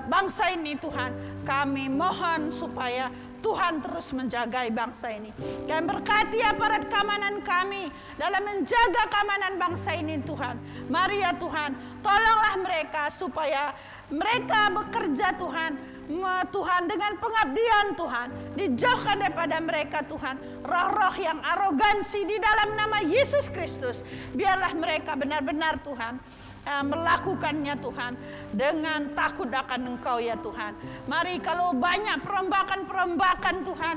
bangsa ini Tuhan, kami mohon supaya Tuhan terus menjaga bangsa ini. Kami berkati aparat keamanan kami dalam menjaga keamanan bangsa ini Tuhan. Mari ya Tuhan, tolonglah mereka supaya mereka bekerja Tuhan, Tuhan dengan pengabdian Tuhan, dijauhkan daripada mereka Tuhan roh-roh yang arogansi di dalam nama Yesus Kristus. Biarlah mereka benar-benar Tuhan melakukannya Tuhan dengan takut akan Engkau ya Tuhan. Mari, kalau banyak perombakan-perombakan Tuhan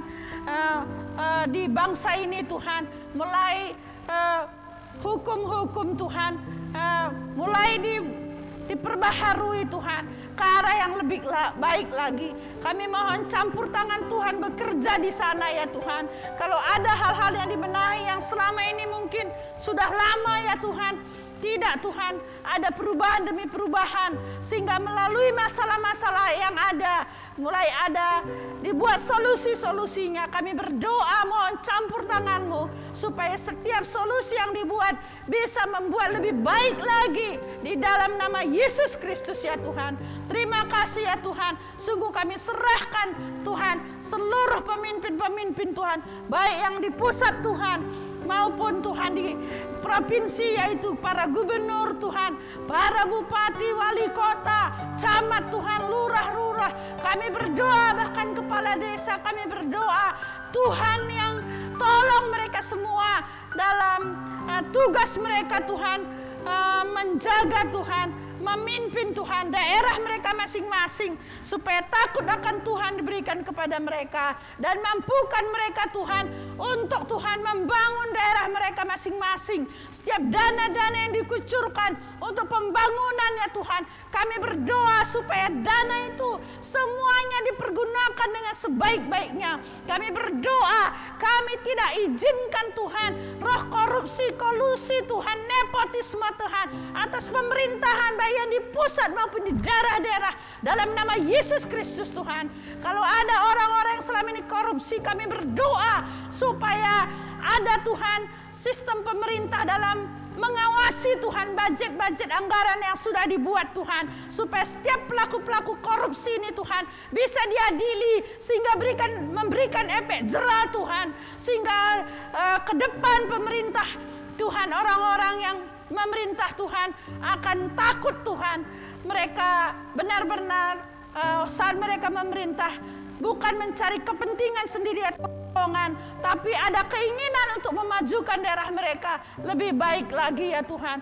di bangsa ini Tuhan, mulai hukum-hukum Tuhan mulai diperbaharui Tuhan. arah yang lebih baik lagi. Kami mohon campur tangan Tuhan bekerja di sana ya Tuhan. Kalau ada hal-hal yang dibenahi yang selama ini mungkin sudah lama ya Tuhan, tidak Tuhan, ada perubahan demi perubahan, sehingga melalui masalah-masalah yang ada, mulai ada dibuat solusi-solusinya. Kami berdoa mohon campur tangan-Mu, supaya setiap solusi yang dibuat bisa membuat lebih baik lagi, di dalam nama Yesus Kristus ya Tuhan. Terima kasih ya Tuhan, sungguh kami serahkan Tuhan seluruh pemimpin-pemimpin Tuhan, baik yang di pusat Tuhan, maupun Tuhan di provinsi, yaitu para gubernur Tuhan, para bupati, wali kota, camat Tuhan, lurah-lurah. Kami berdoa, bahkan kepala desa, kami berdoa Tuhan yang tolong mereka semua dalam tugas mereka Tuhan, menjaga Tuhan, memimpin Tuhan daerah mereka masing-masing, supaya takut akan Tuhan diberikan kepada mereka, dan mampukan mereka Tuhan untuk Tuhan membangun daerah mereka masing-masing. Setiap dana-dana yang dikucurkan untuk pembangunan ya Tuhan, kami berdoa supaya dana itu semuanya dipergunakan dengan sebaik-baiknya. Kami berdoa, kami tidak izinkan Tuhan roh korupsi, kolusi Tuhan, nepotisme Tuhan atas pemerintahan baik yang di pusat maupun di daerah-daerah, dalam nama Yesus Kristus Tuhan. Kalau ada orang-orang yang selama ini korupsi, kami berdoa supaya ada Tuhan sistem pemerintah dalam mengawasi Tuhan budget-budget anggaran yang sudah dibuat Tuhan, supaya setiap pelaku-pelaku korupsi ini Tuhan bisa diadili, sehingga memberikan efek jera Tuhan, sehingga ke depan pemerintah Tuhan, orang-orang yang memerintah Tuhan akan takut Tuhan. Mereka benar-benar saat mereka memerintah bukan mencari kepentingan sendiri atau keuntungan, tapi ada keinginan untuk memajukan daerah mereka lebih baik lagi ya Tuhan.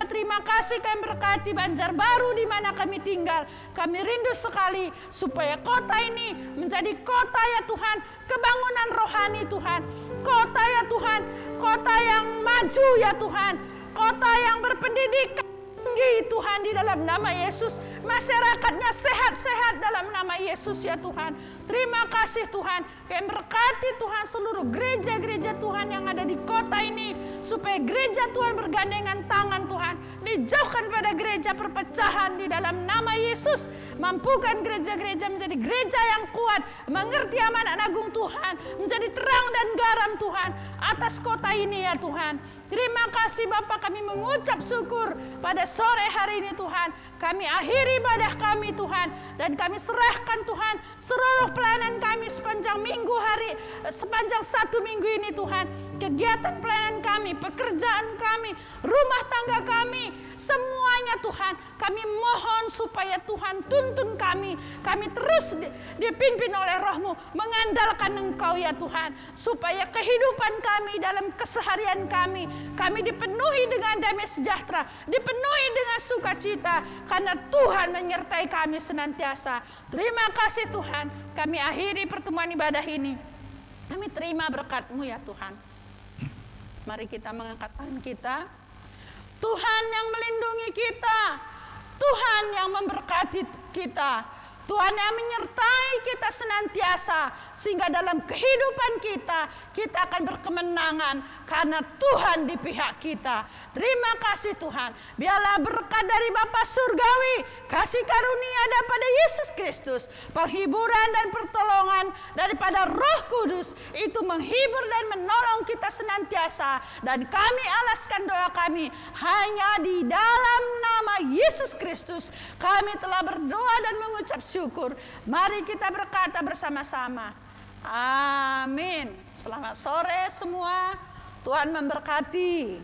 Terima kasih kami berkati Banjarbaru di mana kami tinggal. Kami rindu sekali supaya kota ini menjadi kota ya Tuhan, kebangunan rohani Tuhan. Kota ya Tuhan, kota yang maju ya Tuhan, kota yang berpendidikan tinggi Tuhan, di dalam nama Yesus. Masyarakatnya sehat-sehat dalam nama Yesus ya Tuhan. Terima kasih Tuhan. Kami berkati Tuhan seluruh gereja-gereja Tuhan yang ada di kota ini, supaya gereja Tuhan bergandengan tangan Tuhan, dijauhkan pada gereja perpecahan di dalam nama Yesus. Mampukan gereja-gereja menjadi gereja yang kuat, mengerti amanat agung Tuhan, menjadi terang dan garam Tuhan atas kota ini ya Tuhan. Terima kasih Bapa, kami mengucap syukur pada sore hari ini Tuhan. Kami akhiri ibadah kami Tuhan, dan kami serahkan Tuhan seluruh pelayanan kami sepanjang sepanjang 1 minggu ini Tuhan. Kegiatan pelayanan kami, pekerjaan kami, rumah tangga kami, semuanya Tuhan, kami mohon supaya Tuhan tuntun kami terus dipimpin oleh Roh-Mu, mengandalkan Engkau ya Tuhan, supaya kehidupan kami dalam keseharian kami dipenuhi dengan damai sejahtera, dipenuhi dengan sukacita, karena Tuhan menyertai kami senantiasa. Terima kasih Tuhan, kami akhiri pertemuan ibadah ini. Kami terima berkat-Mu ya Tuhan. Mari kita mengangkat tangan kita. Tuhan yang melindungi kita, Tuhan yang memberkati kita, Tuhan yang menyertai kita senantiasa, sehingga dalam kehidupan kita akan berkemenangan karena Tuhan di pihak kita. Terima kasih Tuhan. Biarlah berkat dari Bapa Surgawi, kasih karunia daripada Yesus Kristus, penghiburan dan pertolongan daripada Roh Kudus itu menghibur dan menolong kita senantiasa. Dan kami alaskan doa kami hanya di dalam nama Yesus Kristus. Kami telah berdoa dan mengucap syukur. Mari kita berkata bersama-sama. Amin. Selamat sore semua. Tuhan memberkati.